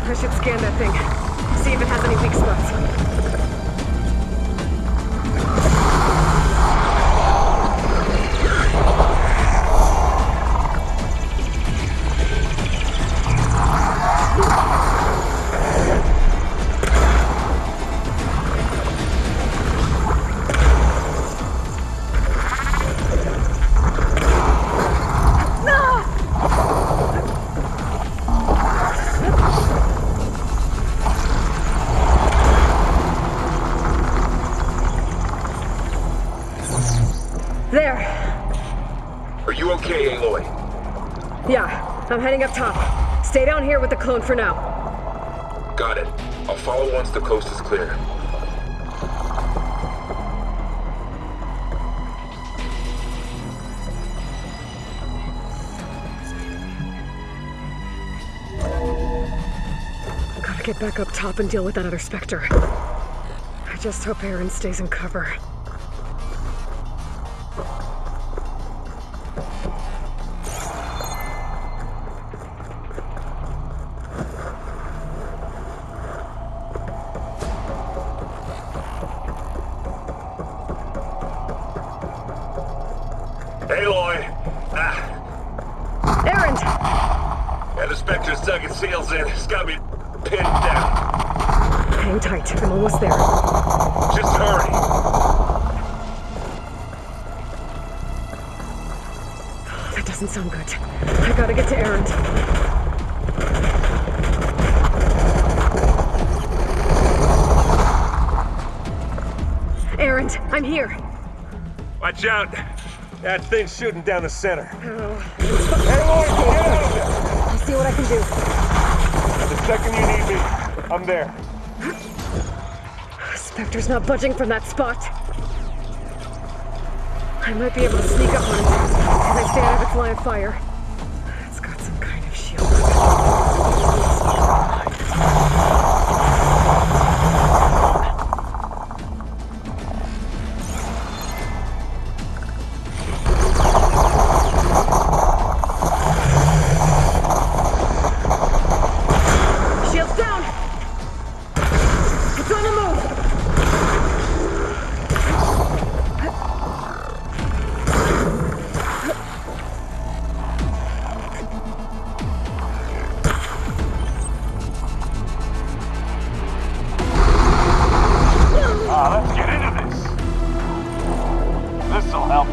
I should scan that thing. See if it has any weak spots. There. Are you okay, Aloy? Yeah, I'm heading up top. Stay down here with the clone for now. Got it. I'll follow once the coast is clear. get back up top and deal with that other Spectre. I just hope Aaron stays in cover. Aloy! Aaron! Yeah, the Spectre's dug its heels in. It's got me pinned down. Hang tight. I'm almost there. Just hurry. That doesn't sound good. I gotta get to Aaron. Aaron, I'm here. Watch out. That thing's shooting down the center. Oh. Aloy, get out of there! I'll see what I can do. The second you need me, I'm there. Spectre's not budging from that spot. I might be able to sneak up on it if I stay out of its line of fire. It's got some kind of shield. Shield's down! It's on the move! Let's get into this. This'll help.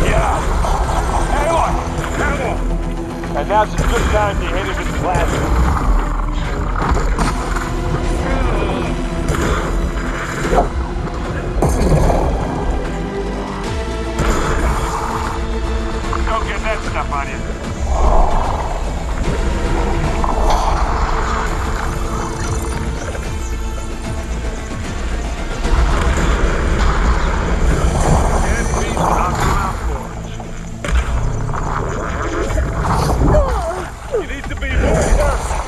Yeah. Hey, look. Ammo. And now's a good time to hit him with plasma. Don't get that stuff on you. You need to be more careful.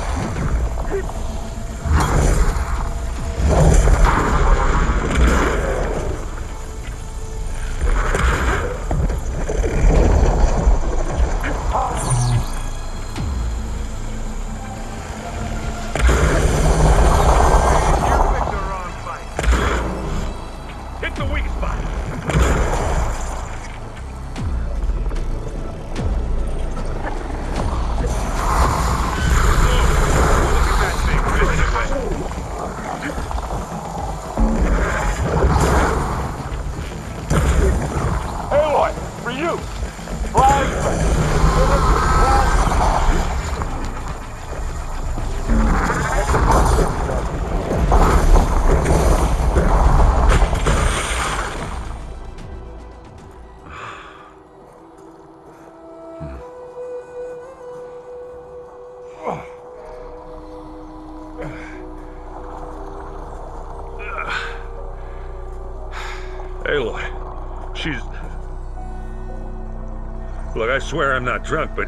Hit the weak spot. Aloy, for you! Aloy, she's... Look, I swear I'm not drunk, but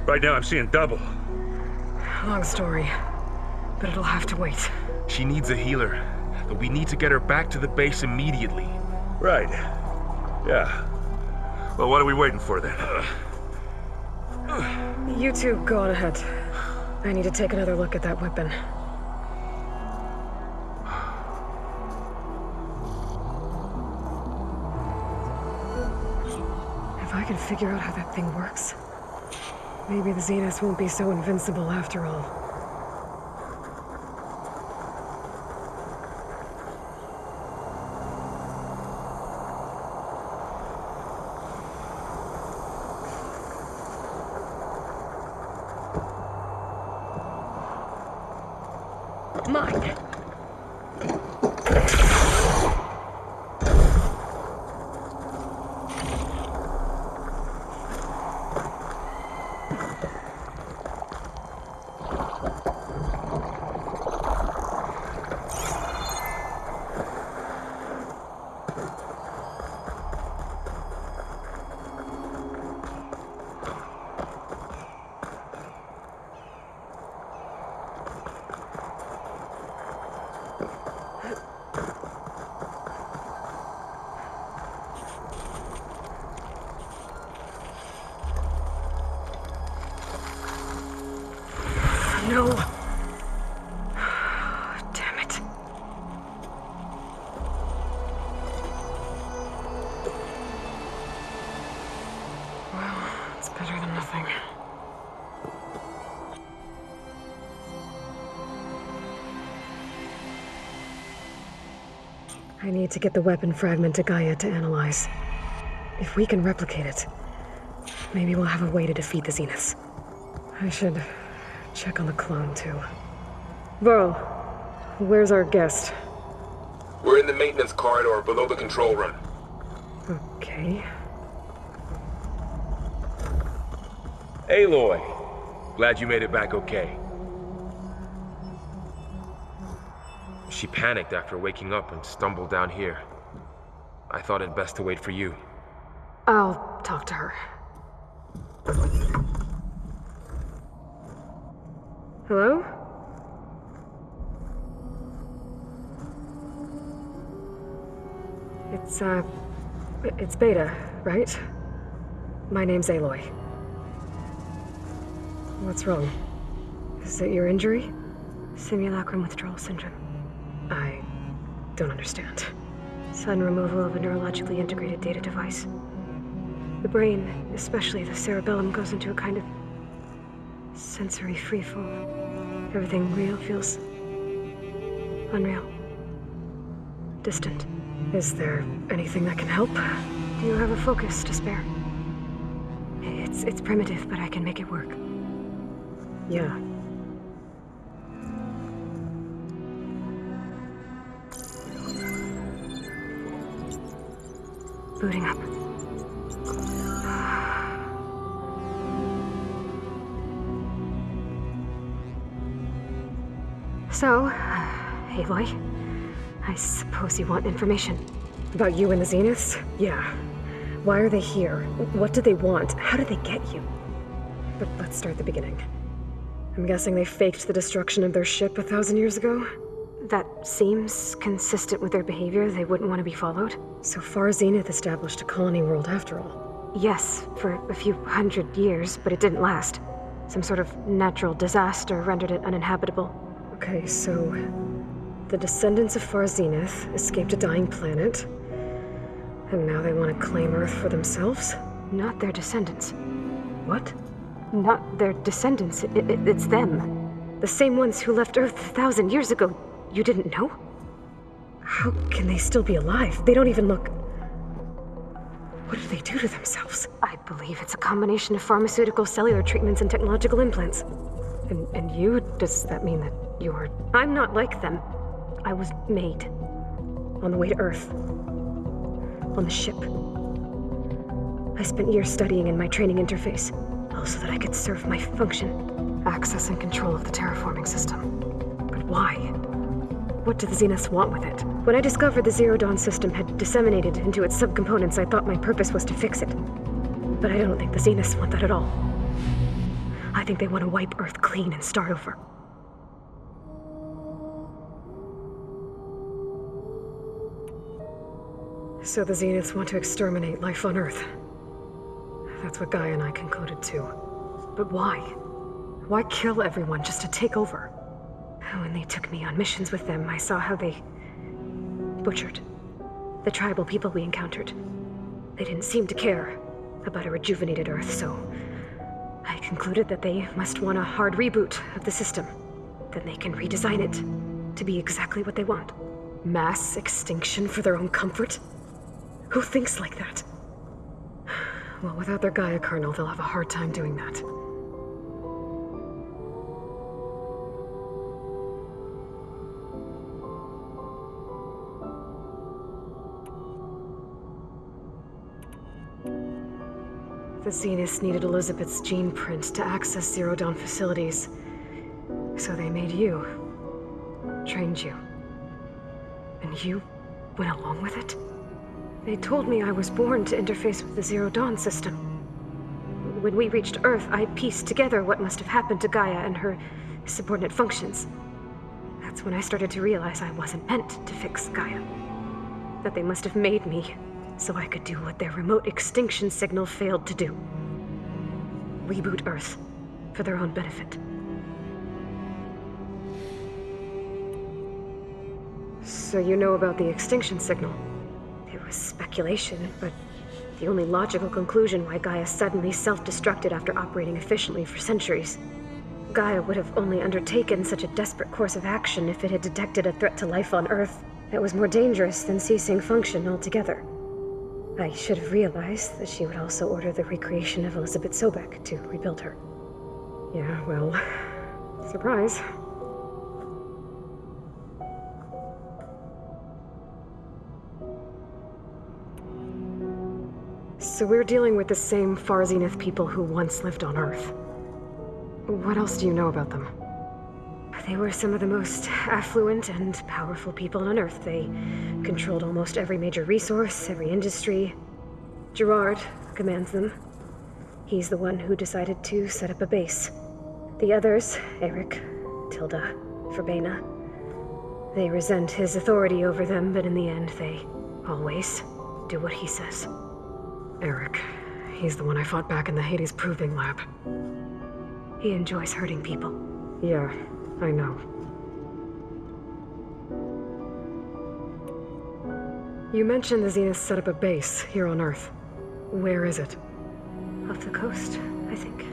right now I'm seeing double. Long story, but it'll have to wait. She needs a healer, but we need to get her back to the base immediately. Right. Yeah. Well, what are we waiting for then? You two go on ahead. I need to take another look at that weapon. If I can figure out how that thing works, maybe the Zenith won't be so invincible after all. Mine! No. Damn it. Well, it's better than nothing. I need to get the weapon fragment to Gaia to analyze. If we can replicate it, maybe we'll have a way to defeat the Zeniths. I should check on the clone, too. Varl, where's our guest? We're in the maintenance corridor below the control room. Okay. Aloy, glad you made it back okay. She panicked after waking up and stumbled down here. I thought it best to wait for you. I'll talk to her. Hello? It's Beta, right? My name's Aloy. What's wrong? Is it your injury? Simulacrum withdrawal syndrome. I don't understand. Sudden removal of a neurologically integrated data device. The brain, especially the cerebellum, goes into a kind of sensory freefall. Everything real feels unreal. Distant. Is there anything that can help? Do you have a focus to spare? It's primitive, but I can make it work. Yeah. Booting up. So, Aloy, I suppose you want information. About you and the Zeniths? Yeah. Why are they here? What do they want? How did they get you? But let's start at the beginning. I'm guessing they faked the destruction of their ship 1,000 years ago? That seems consistent with their behavior. They wouldn't want to be followed. So far, Zenith established a colony world after all. Yes, for a few hundred years, but it didn't last. Some sort of natural disaster rendered it uninhabitable. Okay, so the descendants of Far Zenith escaped a dying planet, and now they want to claim Earth for themselves? Not their descendants. What? Not their descendants. It's them. The same ones who left Earth 1,000 years ago. You didn't know? How can they still be alive? They don't even look... What do they do to themselves? I believe it's a combination of pharmaceutical, cellular treatments, and technological implants. And you? Does that mean that you're... I'm not like them. I was made. On the way to Earth. On the ship. I spent years studying in my training interface, all so that I could serve my function. Access and control of the terraforming system. But why? What do the Zeniths want with it? When I discovered the Zero Dawn system had disseminated into its subcomponents, I thought my purpose was to fix it. But I don't think the Zeniths want that at all. I think they want to wipe Earth clean and start over. So the Zeniths want to exterminate life on Earth. That's what Gaia and I concluded too. But why? Why kill everyone just to take over? When they took me on missions with them, I saw how they butchered the tribal people we encountered. They didn't seem to care about a rejuvenated Earth, so I concluded that they must want a hard reboot of the system. Then they can redesign it to be exactly what they want. Mass extinction for their own comfort? Who thinks like that? Well, without their Gaia kernel, they'll have a hard time doing that. The Zeniths needed Elizabeth's gene print to access Zero Dawn facilities. So they made you. Trained you. And you went along with it? They told me I was born to interface with the Zero Dawn system. When we reached Earth, I pieced together what must have happened to Gaia and her subordinate functions. That's when I started to realize I wasn't meant to fix Gaia. That they must have made me so I could do what their remote extinction signal failed to do. Reboot Earth for their own benefit. So you know about the extinction signal? It was speculation, but the only logical conclusion why Gaia suddenly self-destructed after operating efficiently for centuries. Gaia would have only undertaken such a desperate course of action if it had detected a threat to life on Earth that was more dangerous than ceasing function altogether. I should have realized that she would also order the recreation of Elizabeth Sobek to rebuild her. Yeah, well, surprise. So we're dealing with the same far Zenith people who once lived on Earth. What else do you know about them? They were some of the most affluent and powerful people on Earth. They controlled almost every major resource, every industry. Gerard commands them. He's the one who decided to set up a base. The others, Eric, Tilda, Verbena, they resent his authority over them, but in the end, they always do what he says. Eric, he's the one I fought back in the Hades Proving Lab. He enjoys hurting people. Yeah, I know. You mentioned the Zenith set up a base here on Earth. Where is it? Off the coast, I think.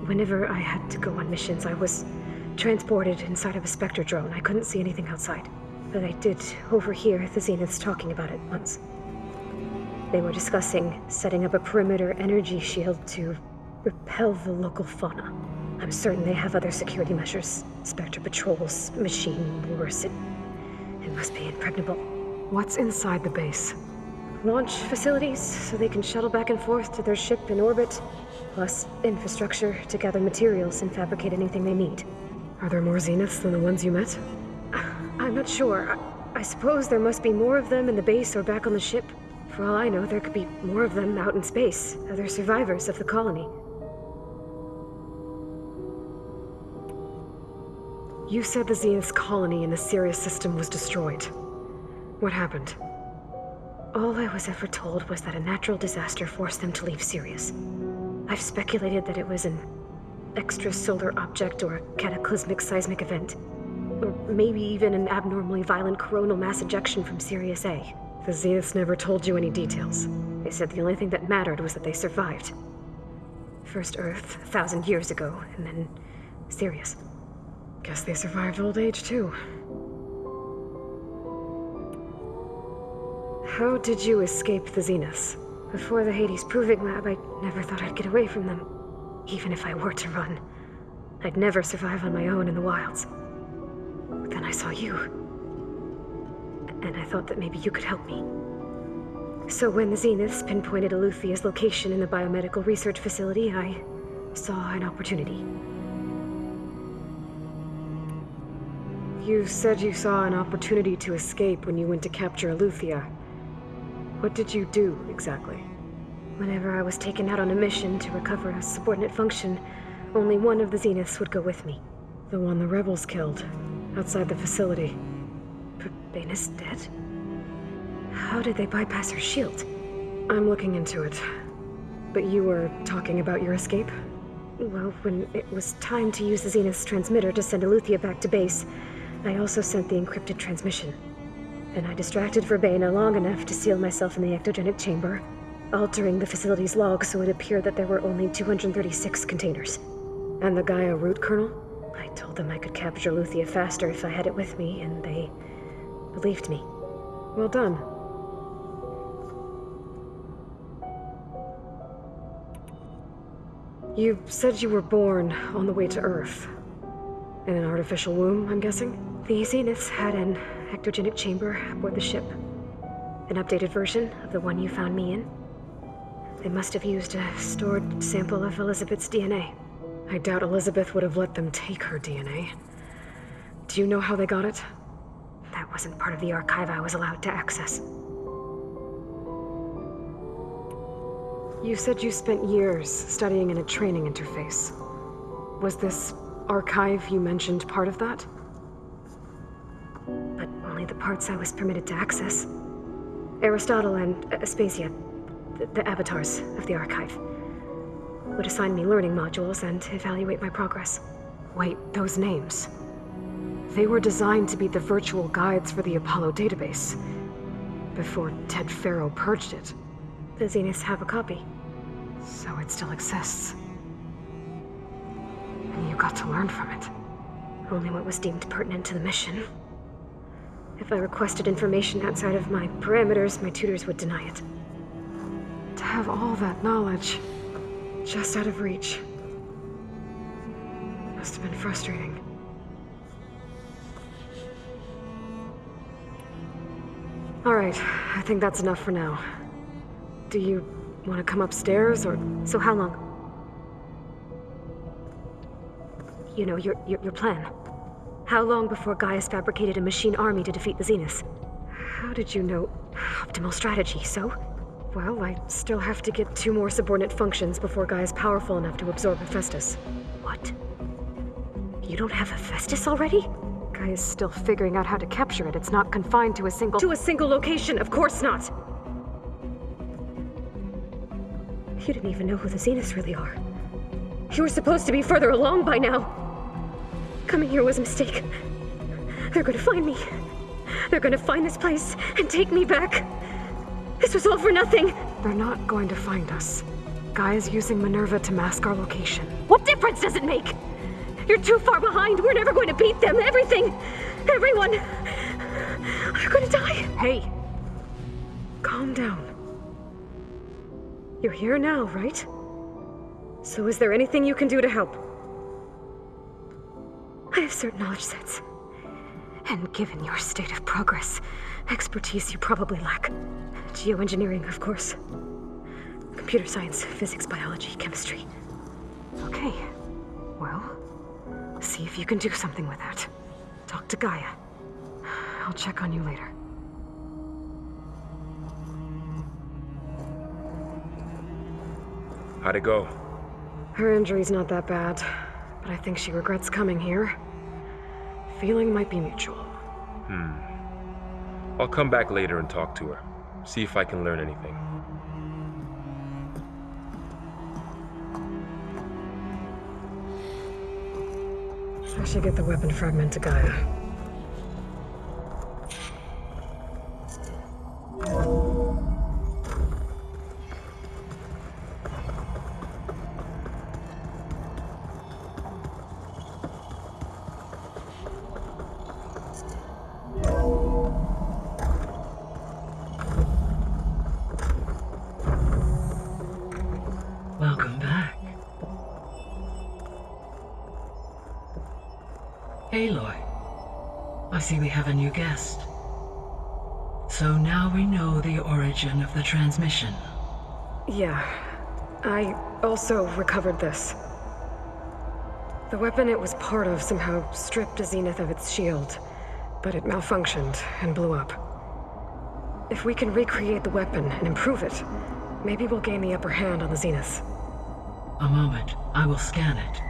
Whenever I had to go on missions, I was transported inside of a Spectre drone. I couldn't see anything outside. But I did overhear the Zeniths talking about it once. They were discussing setting up a perimeter energy shield to repel the local fauna. I'm certain they have other security measures. Spectre patrols, machine wars. It must be impregnable. What's inside the base? Launch facilities, so they can shuttle back and forth to their ship in orbit, plus infrastructure to gather materials and fabricate anything they need. Are there more Zeniths than the ones you met? I'm not sure. I suppose there must be more of them in the base or back on the ship. For all I know, there could be more of them out in space, other survivors of the colony. You said the Zenith's colony in the Sirius system was destroyed. What happened? All I was ever told was that a natural disaster forced them to leave Sirius. I've speculated that it was an extrasolar object or a cataclysmic seismic event. Or maybe even an abnormally violent coronal mass ejection from Sirius A. The Zeniths never told you any details. They said the only thing that mattered was that they survived. First Earth, 1,000 years ago, and then Sirius. Guess they survived old age, too. How did you escape the Zeniths? Before the Hades Proving Lab, I never thought I'd get away from them. Even if I were to run, I'd never survive on my own in the wilds. But then I saw you. And I thought that maybe you could help me. So when the Zeniths pinpointed Eluthia's location in the biomedical research facility, I saw an opportunity. You said you saw an opportunity to escape when you went to capture Eluthia. What did you do, exactly? Whenever I was taken out on a mission to recover a subordinate function, only one of the Zeniths would go with me. The one the rebels killed, outside the facility. Baina's dead? How did they bypass her shield? I'm looking into it. But you were talking about your escape? Well, when it was time to use the Zenith's transmitter to send Eluthia back to base, I also sent the encrypted transmission. Then I distracted Verbena long enough to seal myself in the ectogenic chamber, altering the facility's log so it appeared that there were only 236 containers. And the Gaia root kernel? I told them I could capture Eluthia faster if I had it with me, and they believed me. Well done. You said you were born on the way to Earth. In an artificial womb, I'm guessing? The Zeniths had an ectogenic chamber aboard the ship. An updated version of the one you found me in. They must have used a stored sample of Elizabeth's DNA. I doubt Elizabeth would have let them take her DNA. Do you know how they got it? That wasn't part of the archive I was allowed to access. You said you spent years studying in a training interface. Was this archive you mentioned part of that? But only the parts I was permitted to access. Aristotle and Aspasia, the avatars of the archive, would assign me learning modules and evaluate my progress. Wait, those names. They were designed to be the virtual guides for the Apollo database. Before Ted Faro purged it. The Zeniths have a copy. So it still exists. And you got to learn from it. Only what was deemed pertinent to the mission. If I requested information outside of my parameters, my tutors would deny it. To have all that knowledge, just out of reach, must have been frustrating. Alright, I think that's enough for now. Do you want to come upstairs, or... So how long? You know, your plan. How long before Gaius fabricated a machine army to defeat the Zeniths? How did you know? Optimal strategy, so? Well, I still have to get 2 more subordinate functions before Gaia's powerful enough to absorb Hephaestus. What? You don't have Hephaestus already? Gaia's still figuring out how to capture it. It's not confined to a single... To a single location, of course not! You didn't even know who the Zeniths really are. You were supposed to be further along by now. Coming here was a mistake. They're gonna find me. They're gonna find this place and take me back. This was all for nothing. They're not going to find us. Gaia's using Minerva to mask our location. What difference does it make? You're too far behind. We're never going to beat them. Everything, everyone, are gonna die. Hey, calm down. You're here now, right? So is there anything you can do to help? I have certain knowledge sets. And given your state of progress, expertise you probably lack. Geoengineering, of course. Computer science, physics, biology, chemistry. Okay, well, see if you can do something with that. Talk to Gaia. I'll check on you later. How'd it go? Her injury's not that bad, but I think she regrets coming here. Feeling might be mutual. I'll come back later and talk to her. See if I can learn anything. I should get the weapon fragment to Gaia. Welcome back. Aloy, I see we have a new guest. So now we know the origin of the transmission. Yeah. I also recovered this. The weapon it was part of somehow stripped a Zenith of its shield, but it malfunctioned and blew up. If we can recreate the weapon and improve it, maybe we'll gain the upper hand on the Zeniths. A moment, I will scan it.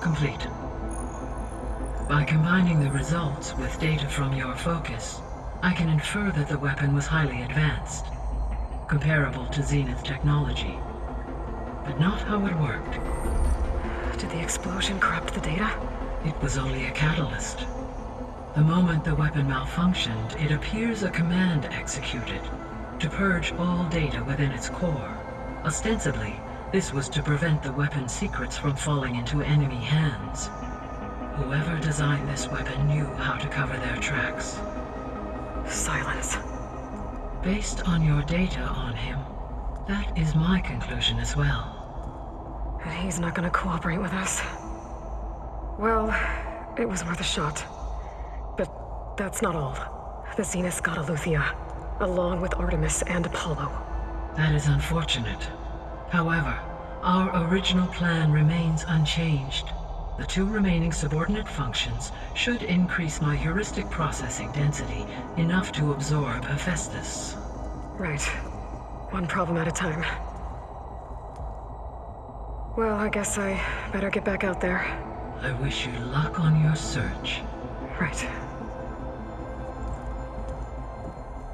Complete. By combining the results with data from your focus, I can infer that the weapon was highly advanced, comparable to Zenith technology, but not how it worked. Did the explosion corrupt the data? It was only a catalyst. The moment the weapon malfunctioned, it appears a command executed to purge all data within its core. Ostensibly, this was to prevent the weapon's secrets from falling into enemy hands. Whoever designed this weapon knew how to cover their tracks. Silence. Based on your data on him, that is my conclusion as well. And he's not gonna cooperate with us. Well, it was worth a shot. But that's not all. The Zeniths got Eleuthia, along with Artemis and Apollo. That is unfortunate. However, our original plan remains unchanged. The 2 remaining subordinate functions should increase my heuristic processing density enough to absorb Hephaestus. Right. One problem at a time. Well, I guess I better get back out there. I wish you luck on your search. Right.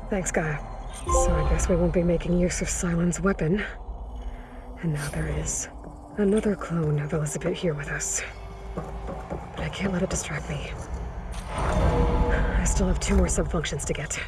Thanks, Gaia. So I guess we won't be making use of Cylon's weapon. And now there is Another clone of Elizabeth here with us. But I can't let it distract me. I still have 2 more subfunctions to get.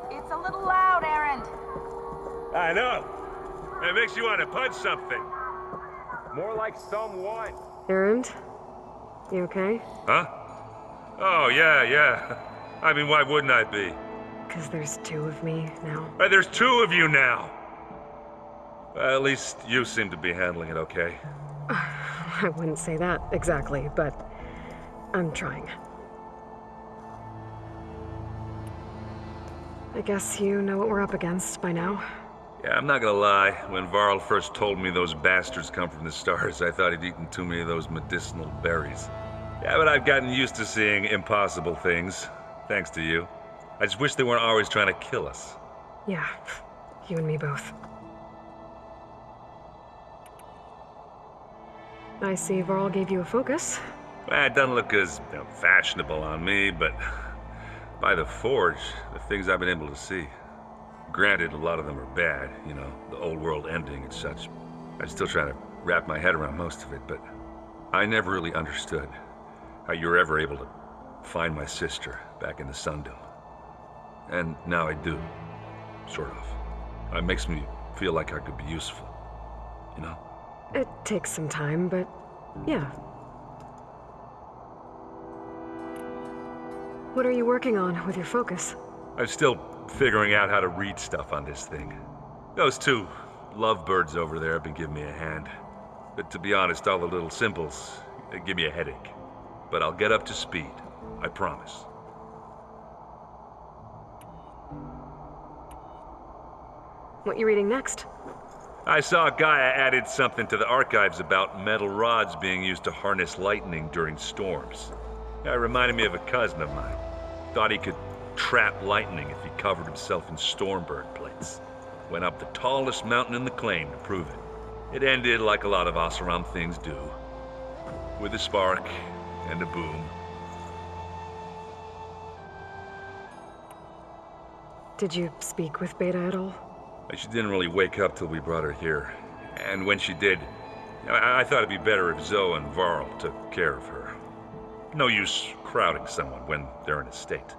It's a little loud, Erend. I know. It makes you want to punch something. More like someone. Erend? You okay? Huh? Oh, yeah. I mean, why wouldn't I be? Because there's 2 of me now. There's 2 of you now. At least you seem to be handling it okay. I wouldn't say that exactly, but I'm trying. I guess you know what we're up against by now. Yeah, I'm not gonna lie. When Varl first told me those bastards come from the stars, I thought he'd eaten too many of those medicinal berries. Yeah, but I've gotten used to seeing impossible things, thanks to you. I just wish they weren't always trying to kill us. Yeah, you and me both. I see Varl gave you a focus. Well, it doesn't look as fashionable on me, but by the Forge, the things I've been able to see. Granted, a lot of them are bad, you know, the old world ending and such. I'm still trying to wrap my head around most of it, but I never really understood how you were ever able to find my sister back in the Sundom. And now I do, sort of. It makes me feel like I could be useful, you know? It takes some time, but yeah. What are you working on with your focus? I'm still figuring out how to read stuff on this thing. Those 2 lovebirds over there have been giving me a hand. But to be honest, all the little symbols, they give me a headache. But I'll get up to speed, I promise. What you reading next? I saw Gaia added something to the archives about metal rods being used to harness lightning during storms. It reminded me of a cousin of mine. Thought he could trap lightning if he covered himself in Stormbird plates. Went up the tallest mountain in the claim to prove it. It ended like a lot of Oseram things do. With a spark and a boom. Did you speak with Beta at all? She didn't really wake up till we brought her here. And when she did, I thought it'd be better if Zoe and Varl took care of her. No use crowding someone when they're in a state.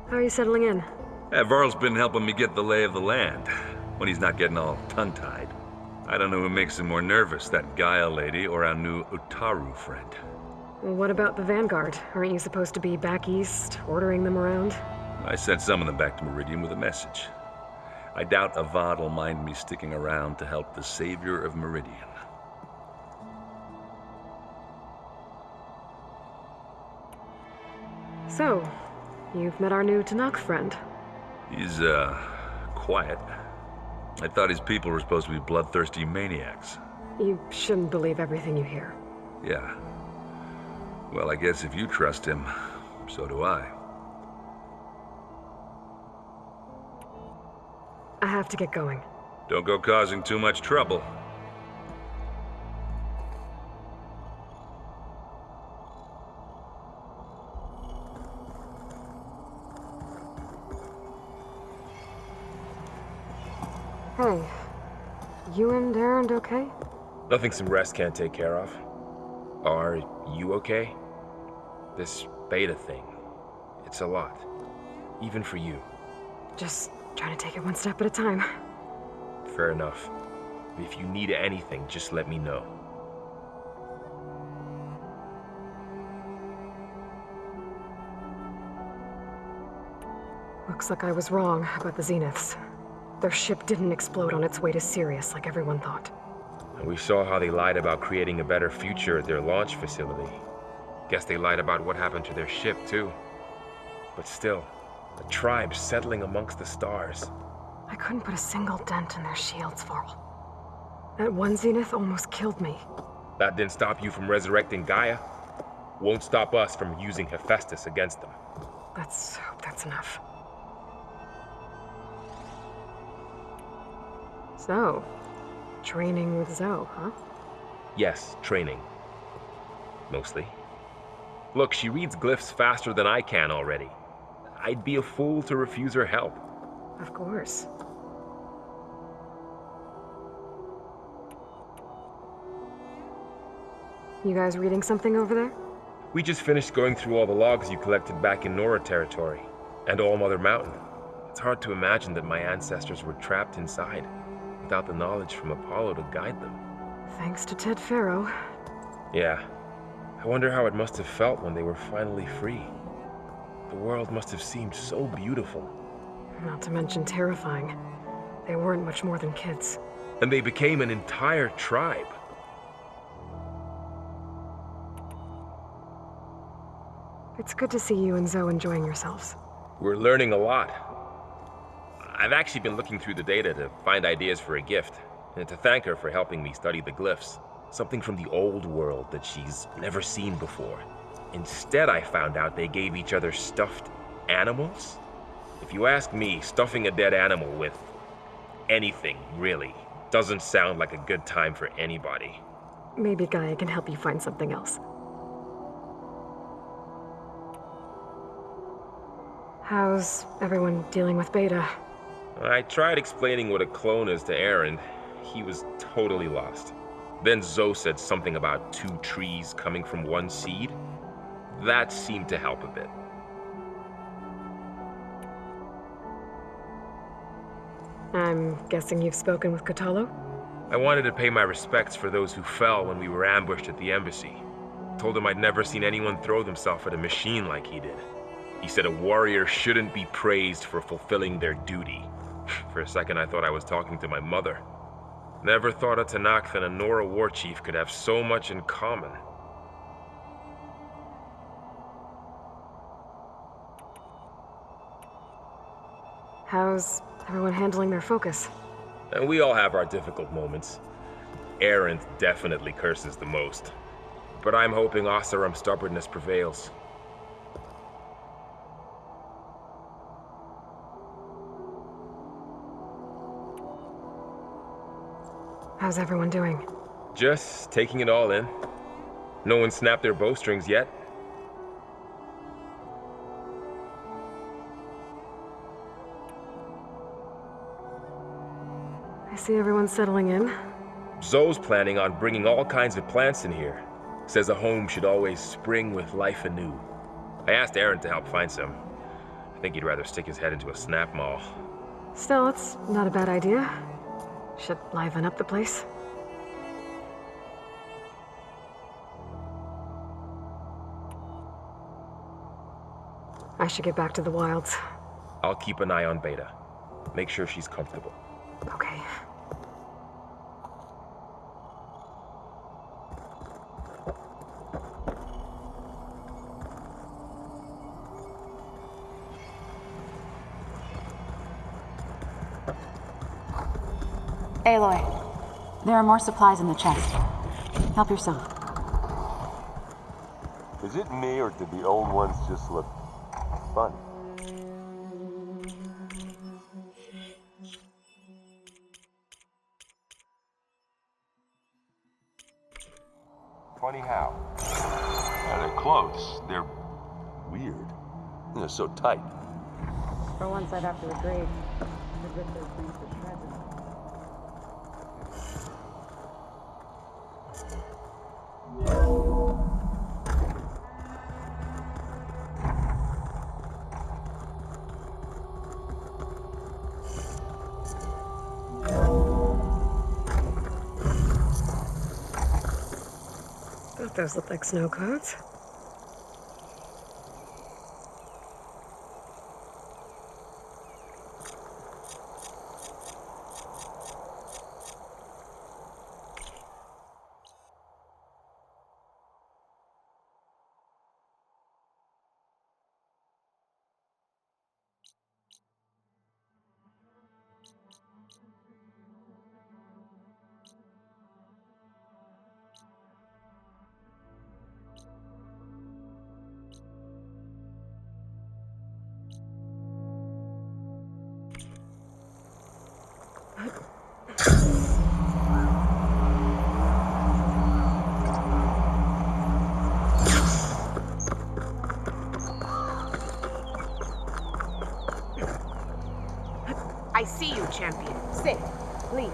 How are you settling in? Varl's been helping me get the lay of the land, when he's not getting all tongue-tied. I don't know who makes him more nervous, that Gaia lady or our new Utaru friend. Well, what about the Vanguard? Aren't you supposed to be back east, ordering them around? I sent some of them back to Meridian with a message. I doubt Avad will mind me sticking around to help the savior of Meridian. So, you've met our new Tanakh friend. He's, quiet. I thought his people were supposed to be bloodthirsty maniacs. You shouldn't believe everything you hear. Yeah. Well, I guess if you trust him, so do I. I have to get going. Don't go causing too much trouble. Hey, you and Aaron okay? Nothing some rest can't take care of. Are you okay? This beta thing, it's a lot. Even for you. Just trying to take it one step at a time. Fair enough. If you need anything, just let me know. Looks like I was wrong about the Zeniths. Their ship didn't explode on its way to Sirius like everyone thought. And we saw how they lied about creating a better future at their launch facility. Guess they lied about what happened to their ship, too. But still, a tribe settling amongst the stars. I couldn't put a single dent in their shields, Varl. That one Zenith almost killed me. That didn't stop you from resurrecting Gaia. Won't stop us from using Hephaestus against them. Let's hope that's enough. So, training with Zoe, huh? Yes, training. Mostly. Look, she reads glyphs faster than I can already. I'd be a fool to refuse her help. Of course. You guys reading something over there? We just finished going through all the logs you collected back in Nora territory, and All Mother Mountain. It's hard to imagine that my ancestors were trapped inside, without the knowledge from Apollo to guide them. Thanks to Ted Faro. Yeah. I wonder how it must have felt when they were finally free. The world must have seemed so beautiful. Not to mention terrifying. They weren't much more than kids. And they became an entire tribe. It's good to see you and Zoe enjoying yourselves. We're learning a lot. I've actually been looking through the data to find ideas for a gift, and to thank her for helping me study the glyphs. Something from the old world that she's never seen before. Instead, I found out they gave each other stuffed animals. If you ask me, stuffing a dead animal with anything, really, doesn't sound like a good time for anybody. Maybe Gaia can help you find something else. How's everyone dealing with Beta? I tried explaining what a clone is to Aaron. He was totally lost. Then Zoe said something about 2 trees coming from 1 seed. That seemed to help a bit. I'm guessing you've spoken with Kotallo? I wanted to pay my respects for those who fell when we were ambushed at the embassy. Told him I'd never seen anyone throw themselves at a machine like he did. He said a warrior shouldn't be praised for fulfilling their duty. For a second I thought I was talking to my mother. Never thought a Tanakh and a Nora war chief could have so much in common. How's everyone handling their focus? And we all have our difficult moments. Arendt definitely curses the most. But I'm hoping Oseram's stubbornness prevails. How's everyone doing? Just taking it all in. No one snapped their bowstrings yet. I see everyone settling in. Zoe's planning on bringing all kinds of plants in here. Says a home should always spring with life anew. I asked Aaron to help find some. I think he'd rather stick his head into a snap mall. Still, it's not a bad idea. Should liven up the place. I should get back to the wilds. I'll keep an eye on Beta. Make sure she's comfortable. Okay. Aloy, there are more supplies in the chest. Help yourself. Is it me, or did the old ones just look fun? Funny how? Yeah, they're close. They're weird. They're so tight. For once, I'd have to agree. The Victor's things to shreds. Those look like snow cones. I see you, champion. Sit. Leave.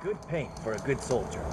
Good paint for a good soldier.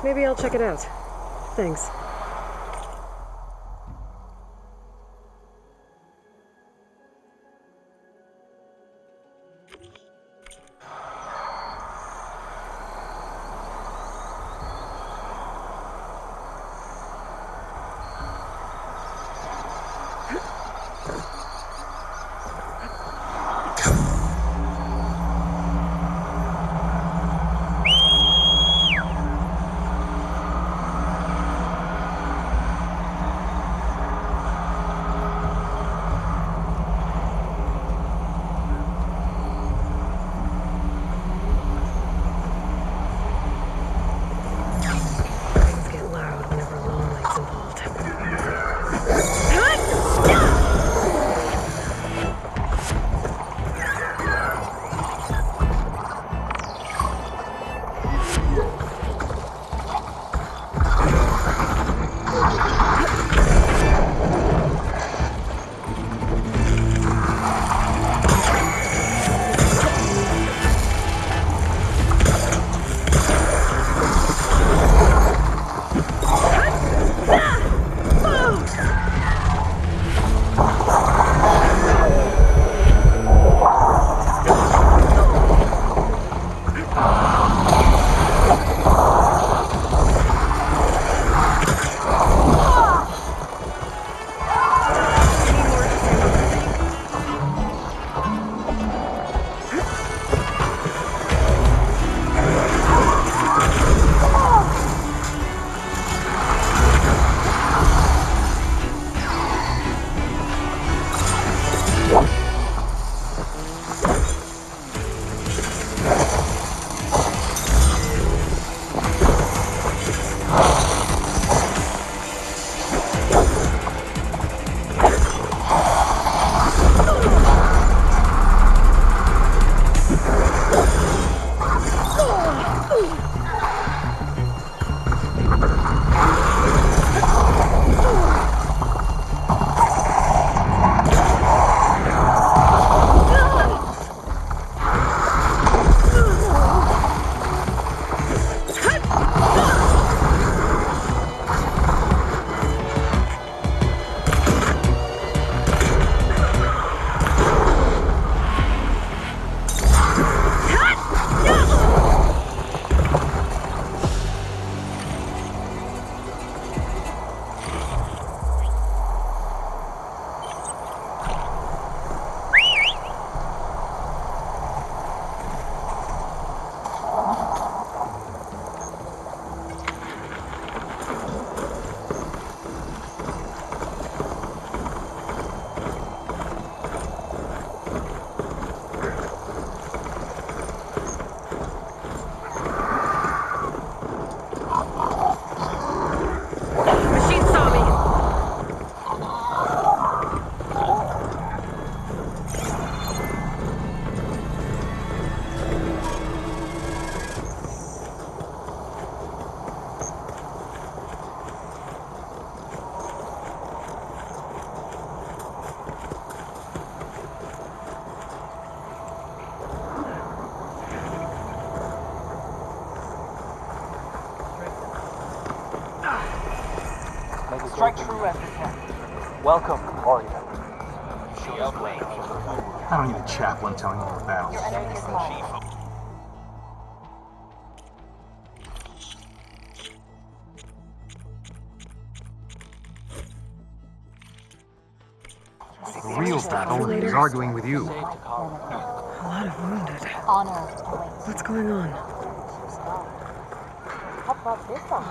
Maybe I'll check it out. Thanks. Strike true as detected. Welcome, warrior. I don't need a chaplain telling me the battle. Your enemy is mine. The real battle is arguing with you. A lot of wounded. Honor. What's going on? How about this one?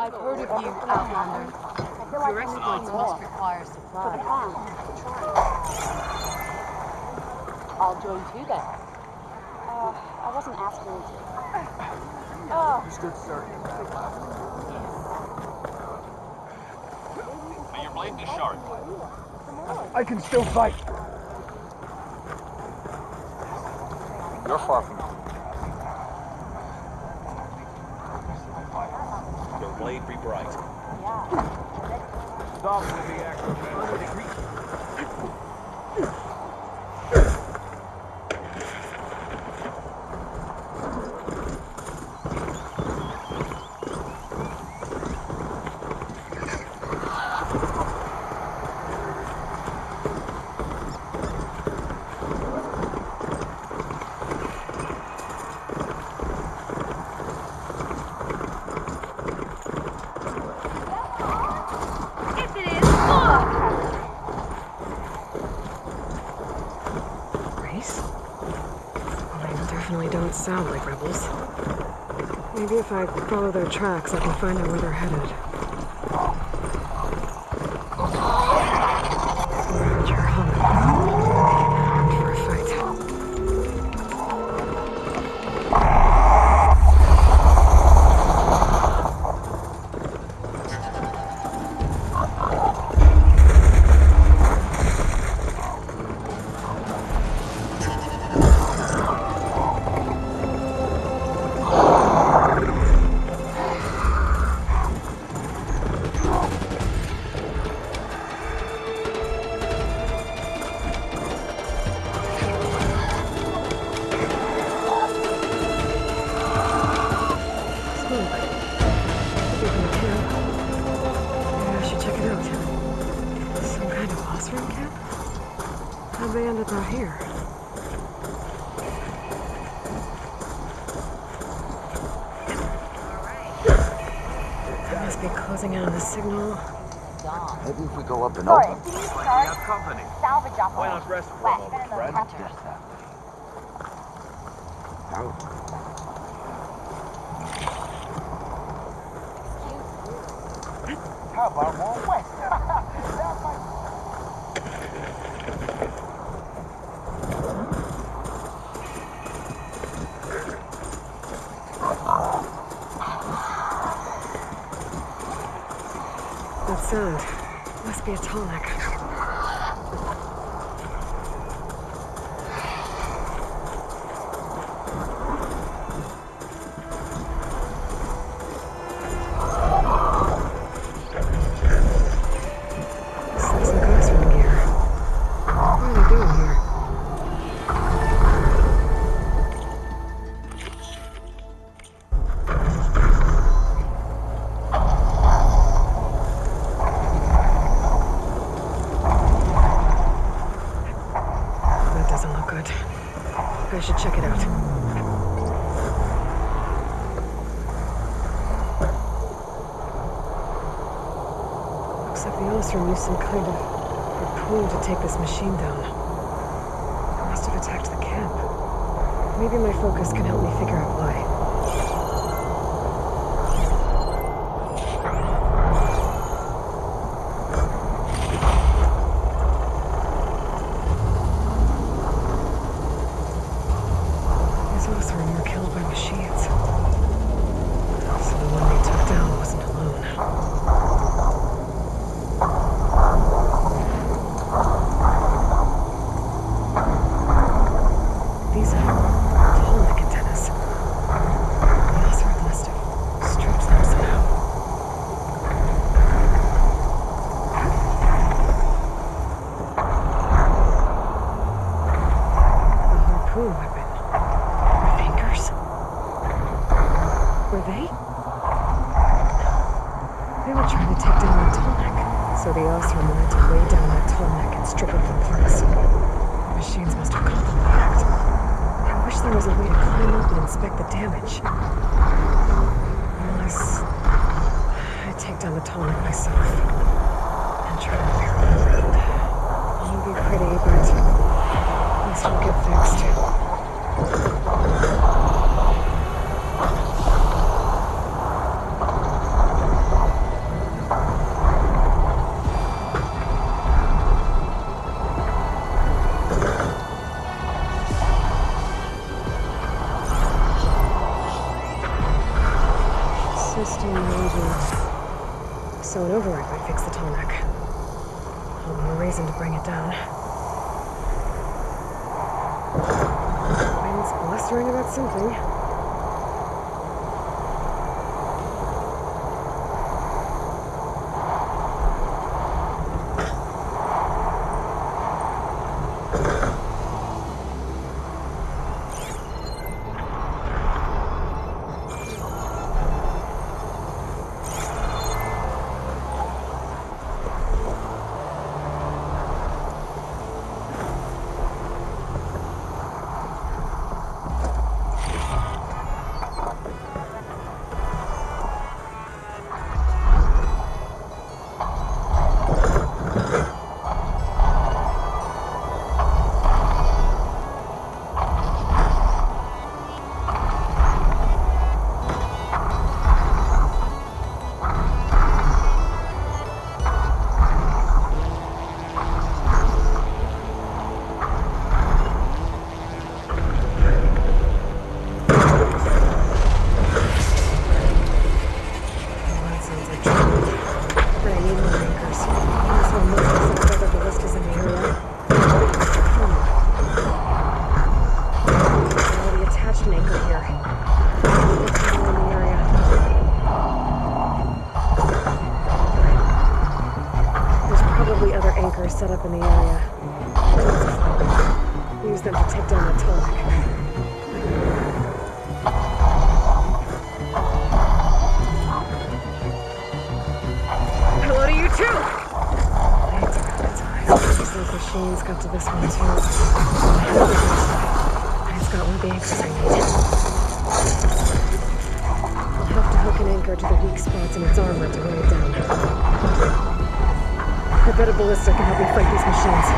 I've heard of you, Outlander. Your exploits must require supplies. I'll join too then. I wasn't asking you to. Understood, sir. May your blade be sharp. I can still fight. You're far from home. Your blade be bright. Stop with the acrobat. Definitely don't sound like rebels. Maybe if I follow their tracks, I can find out where they're headed. Around your home. Armed for a fight. How'd they end up out here? They must be closing in on the signal. Maybe if we go up and Sorry, open. do you start? Company. Salvage operation. Why not rest for a moment, friend? How about more west? That sound must be a tonic. Some classroom gear. What are they doing here? That doesn't look good. I should check it out. Looks like the Ostrom used some kind of harpoon to take this machine down. It must have attacked the camp. Maybe my focus can help me figure out why. These Ostrom were killed by machines. So the one they took down wasn't alone. These are tonic antennas. Were they? They were trying to take down that Tolmec. So the Osram wanted to weigh down that Tolmec and strip it for parts. The machines must have caught them in the act. I wish there was a way to climb up and inspect the damage. Unless I take down the Tolmec myself and try to repair it on the road. It won't be pretty, but at least it'll get fixed. So an override might fix the Tolmec. All the more reason to bring it down. Wind's blustering about something. Set up in the area. Use them to take down the Tolmec. Hello to you too! They took out the time. Those machines got to this one too. It's got one of the anchors I need. I'll have to hook an anchor to the weak spots in its armor to weigh it down. I bet a ballista can help me fight these machines.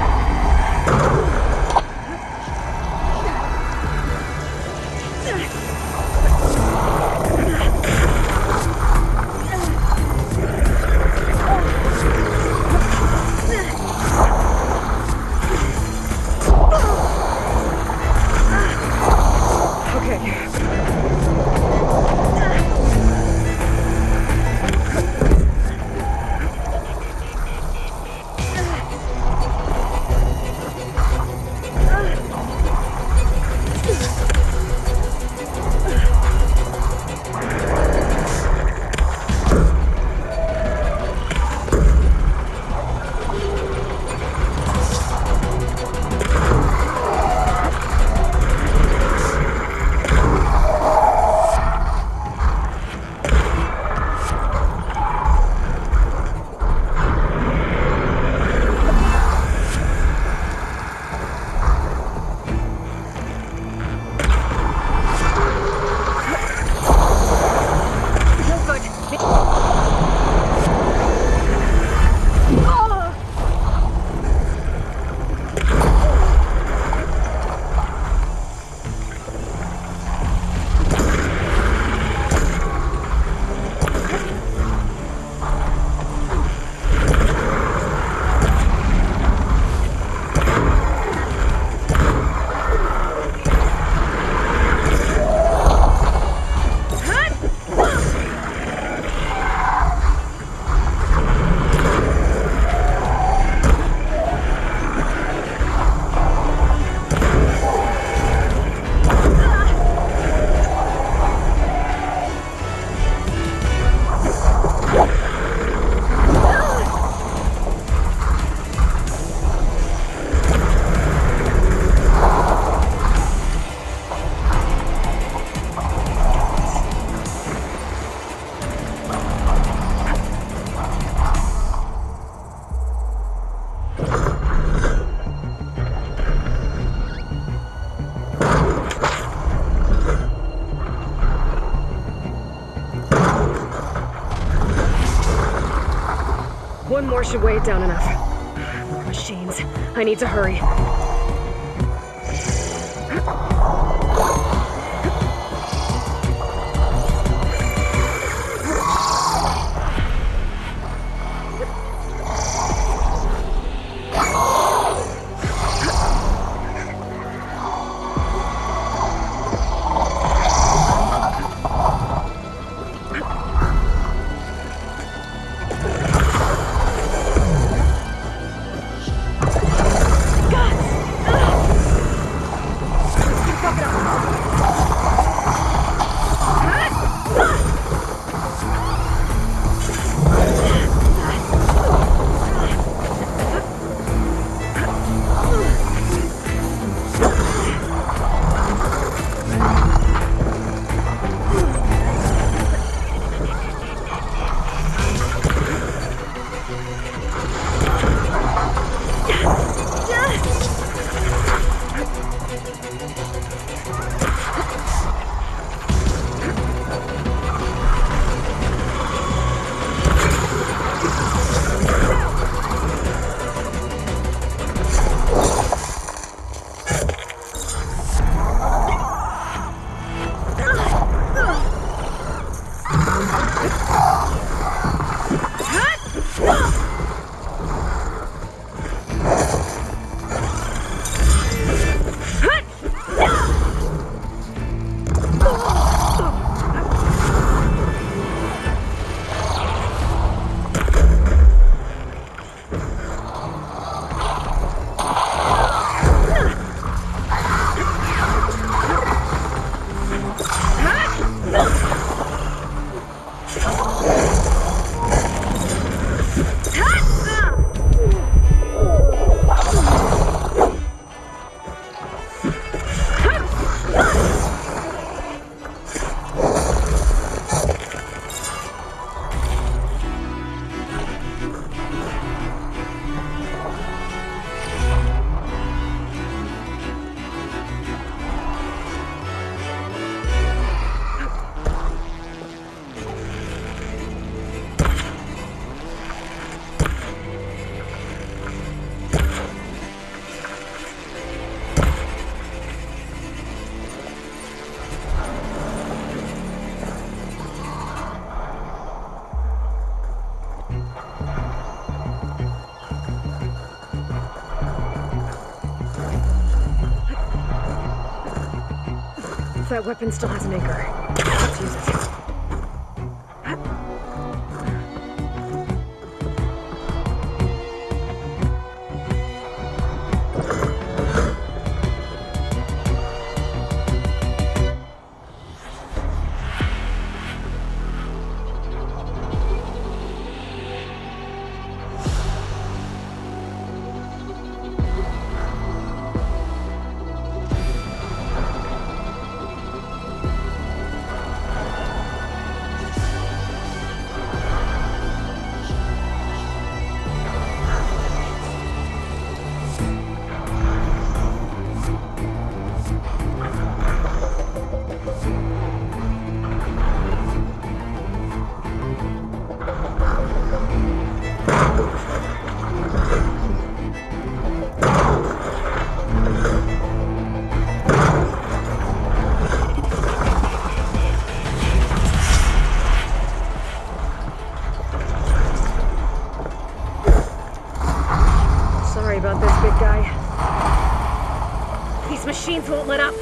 One more should weigh it down enough. Machines. I need to hurry. That weapon still has an anchor. Let's use it. About this, big guy. These machines won't let up.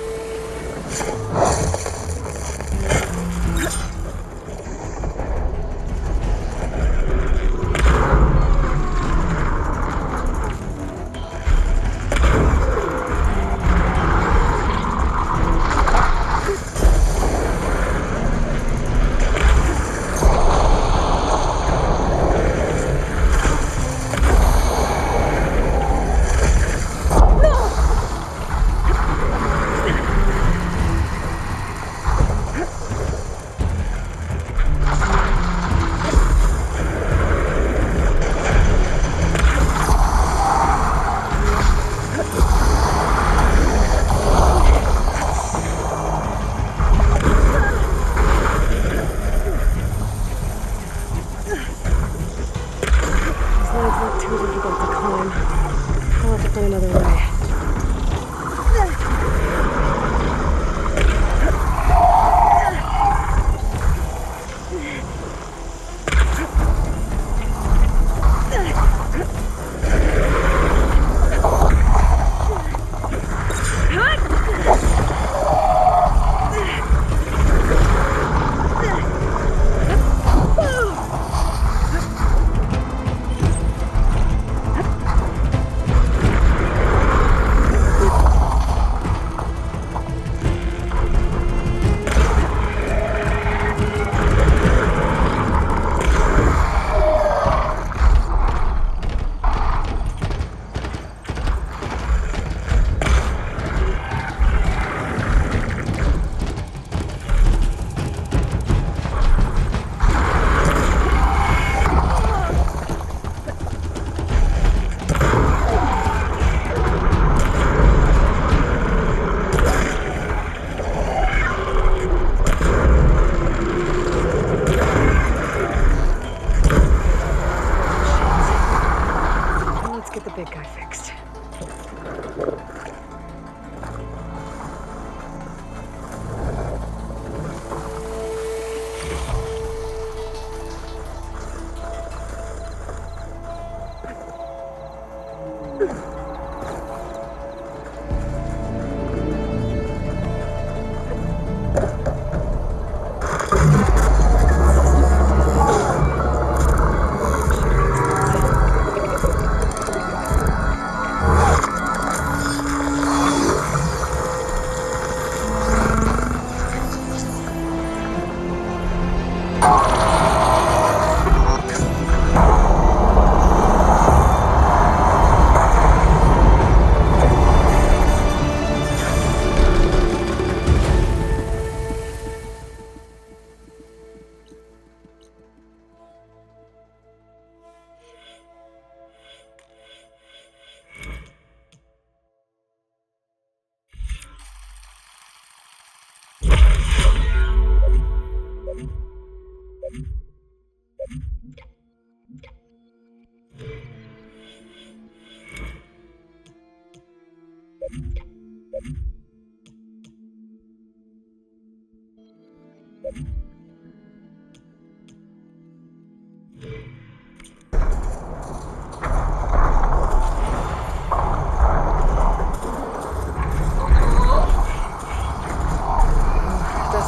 Dust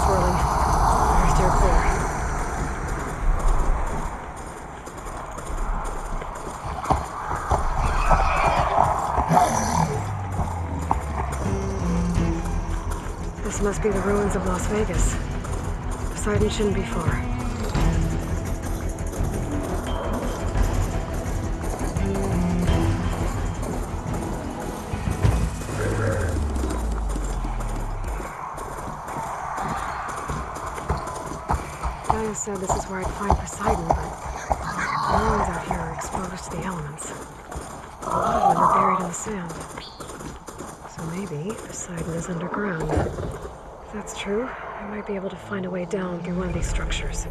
swirling. We're steer clear. This must be the ruins of Las Vegas. Poseidon shouldn't be far. Gaia said this is where I'd find Poseidon, but the ruins out here are exposed to the elements. A lot of them are buried in the sand. So maybe Poseidon is underground. If that's true, I might be able to find a way down through one of these structures.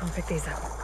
I'll pick these up.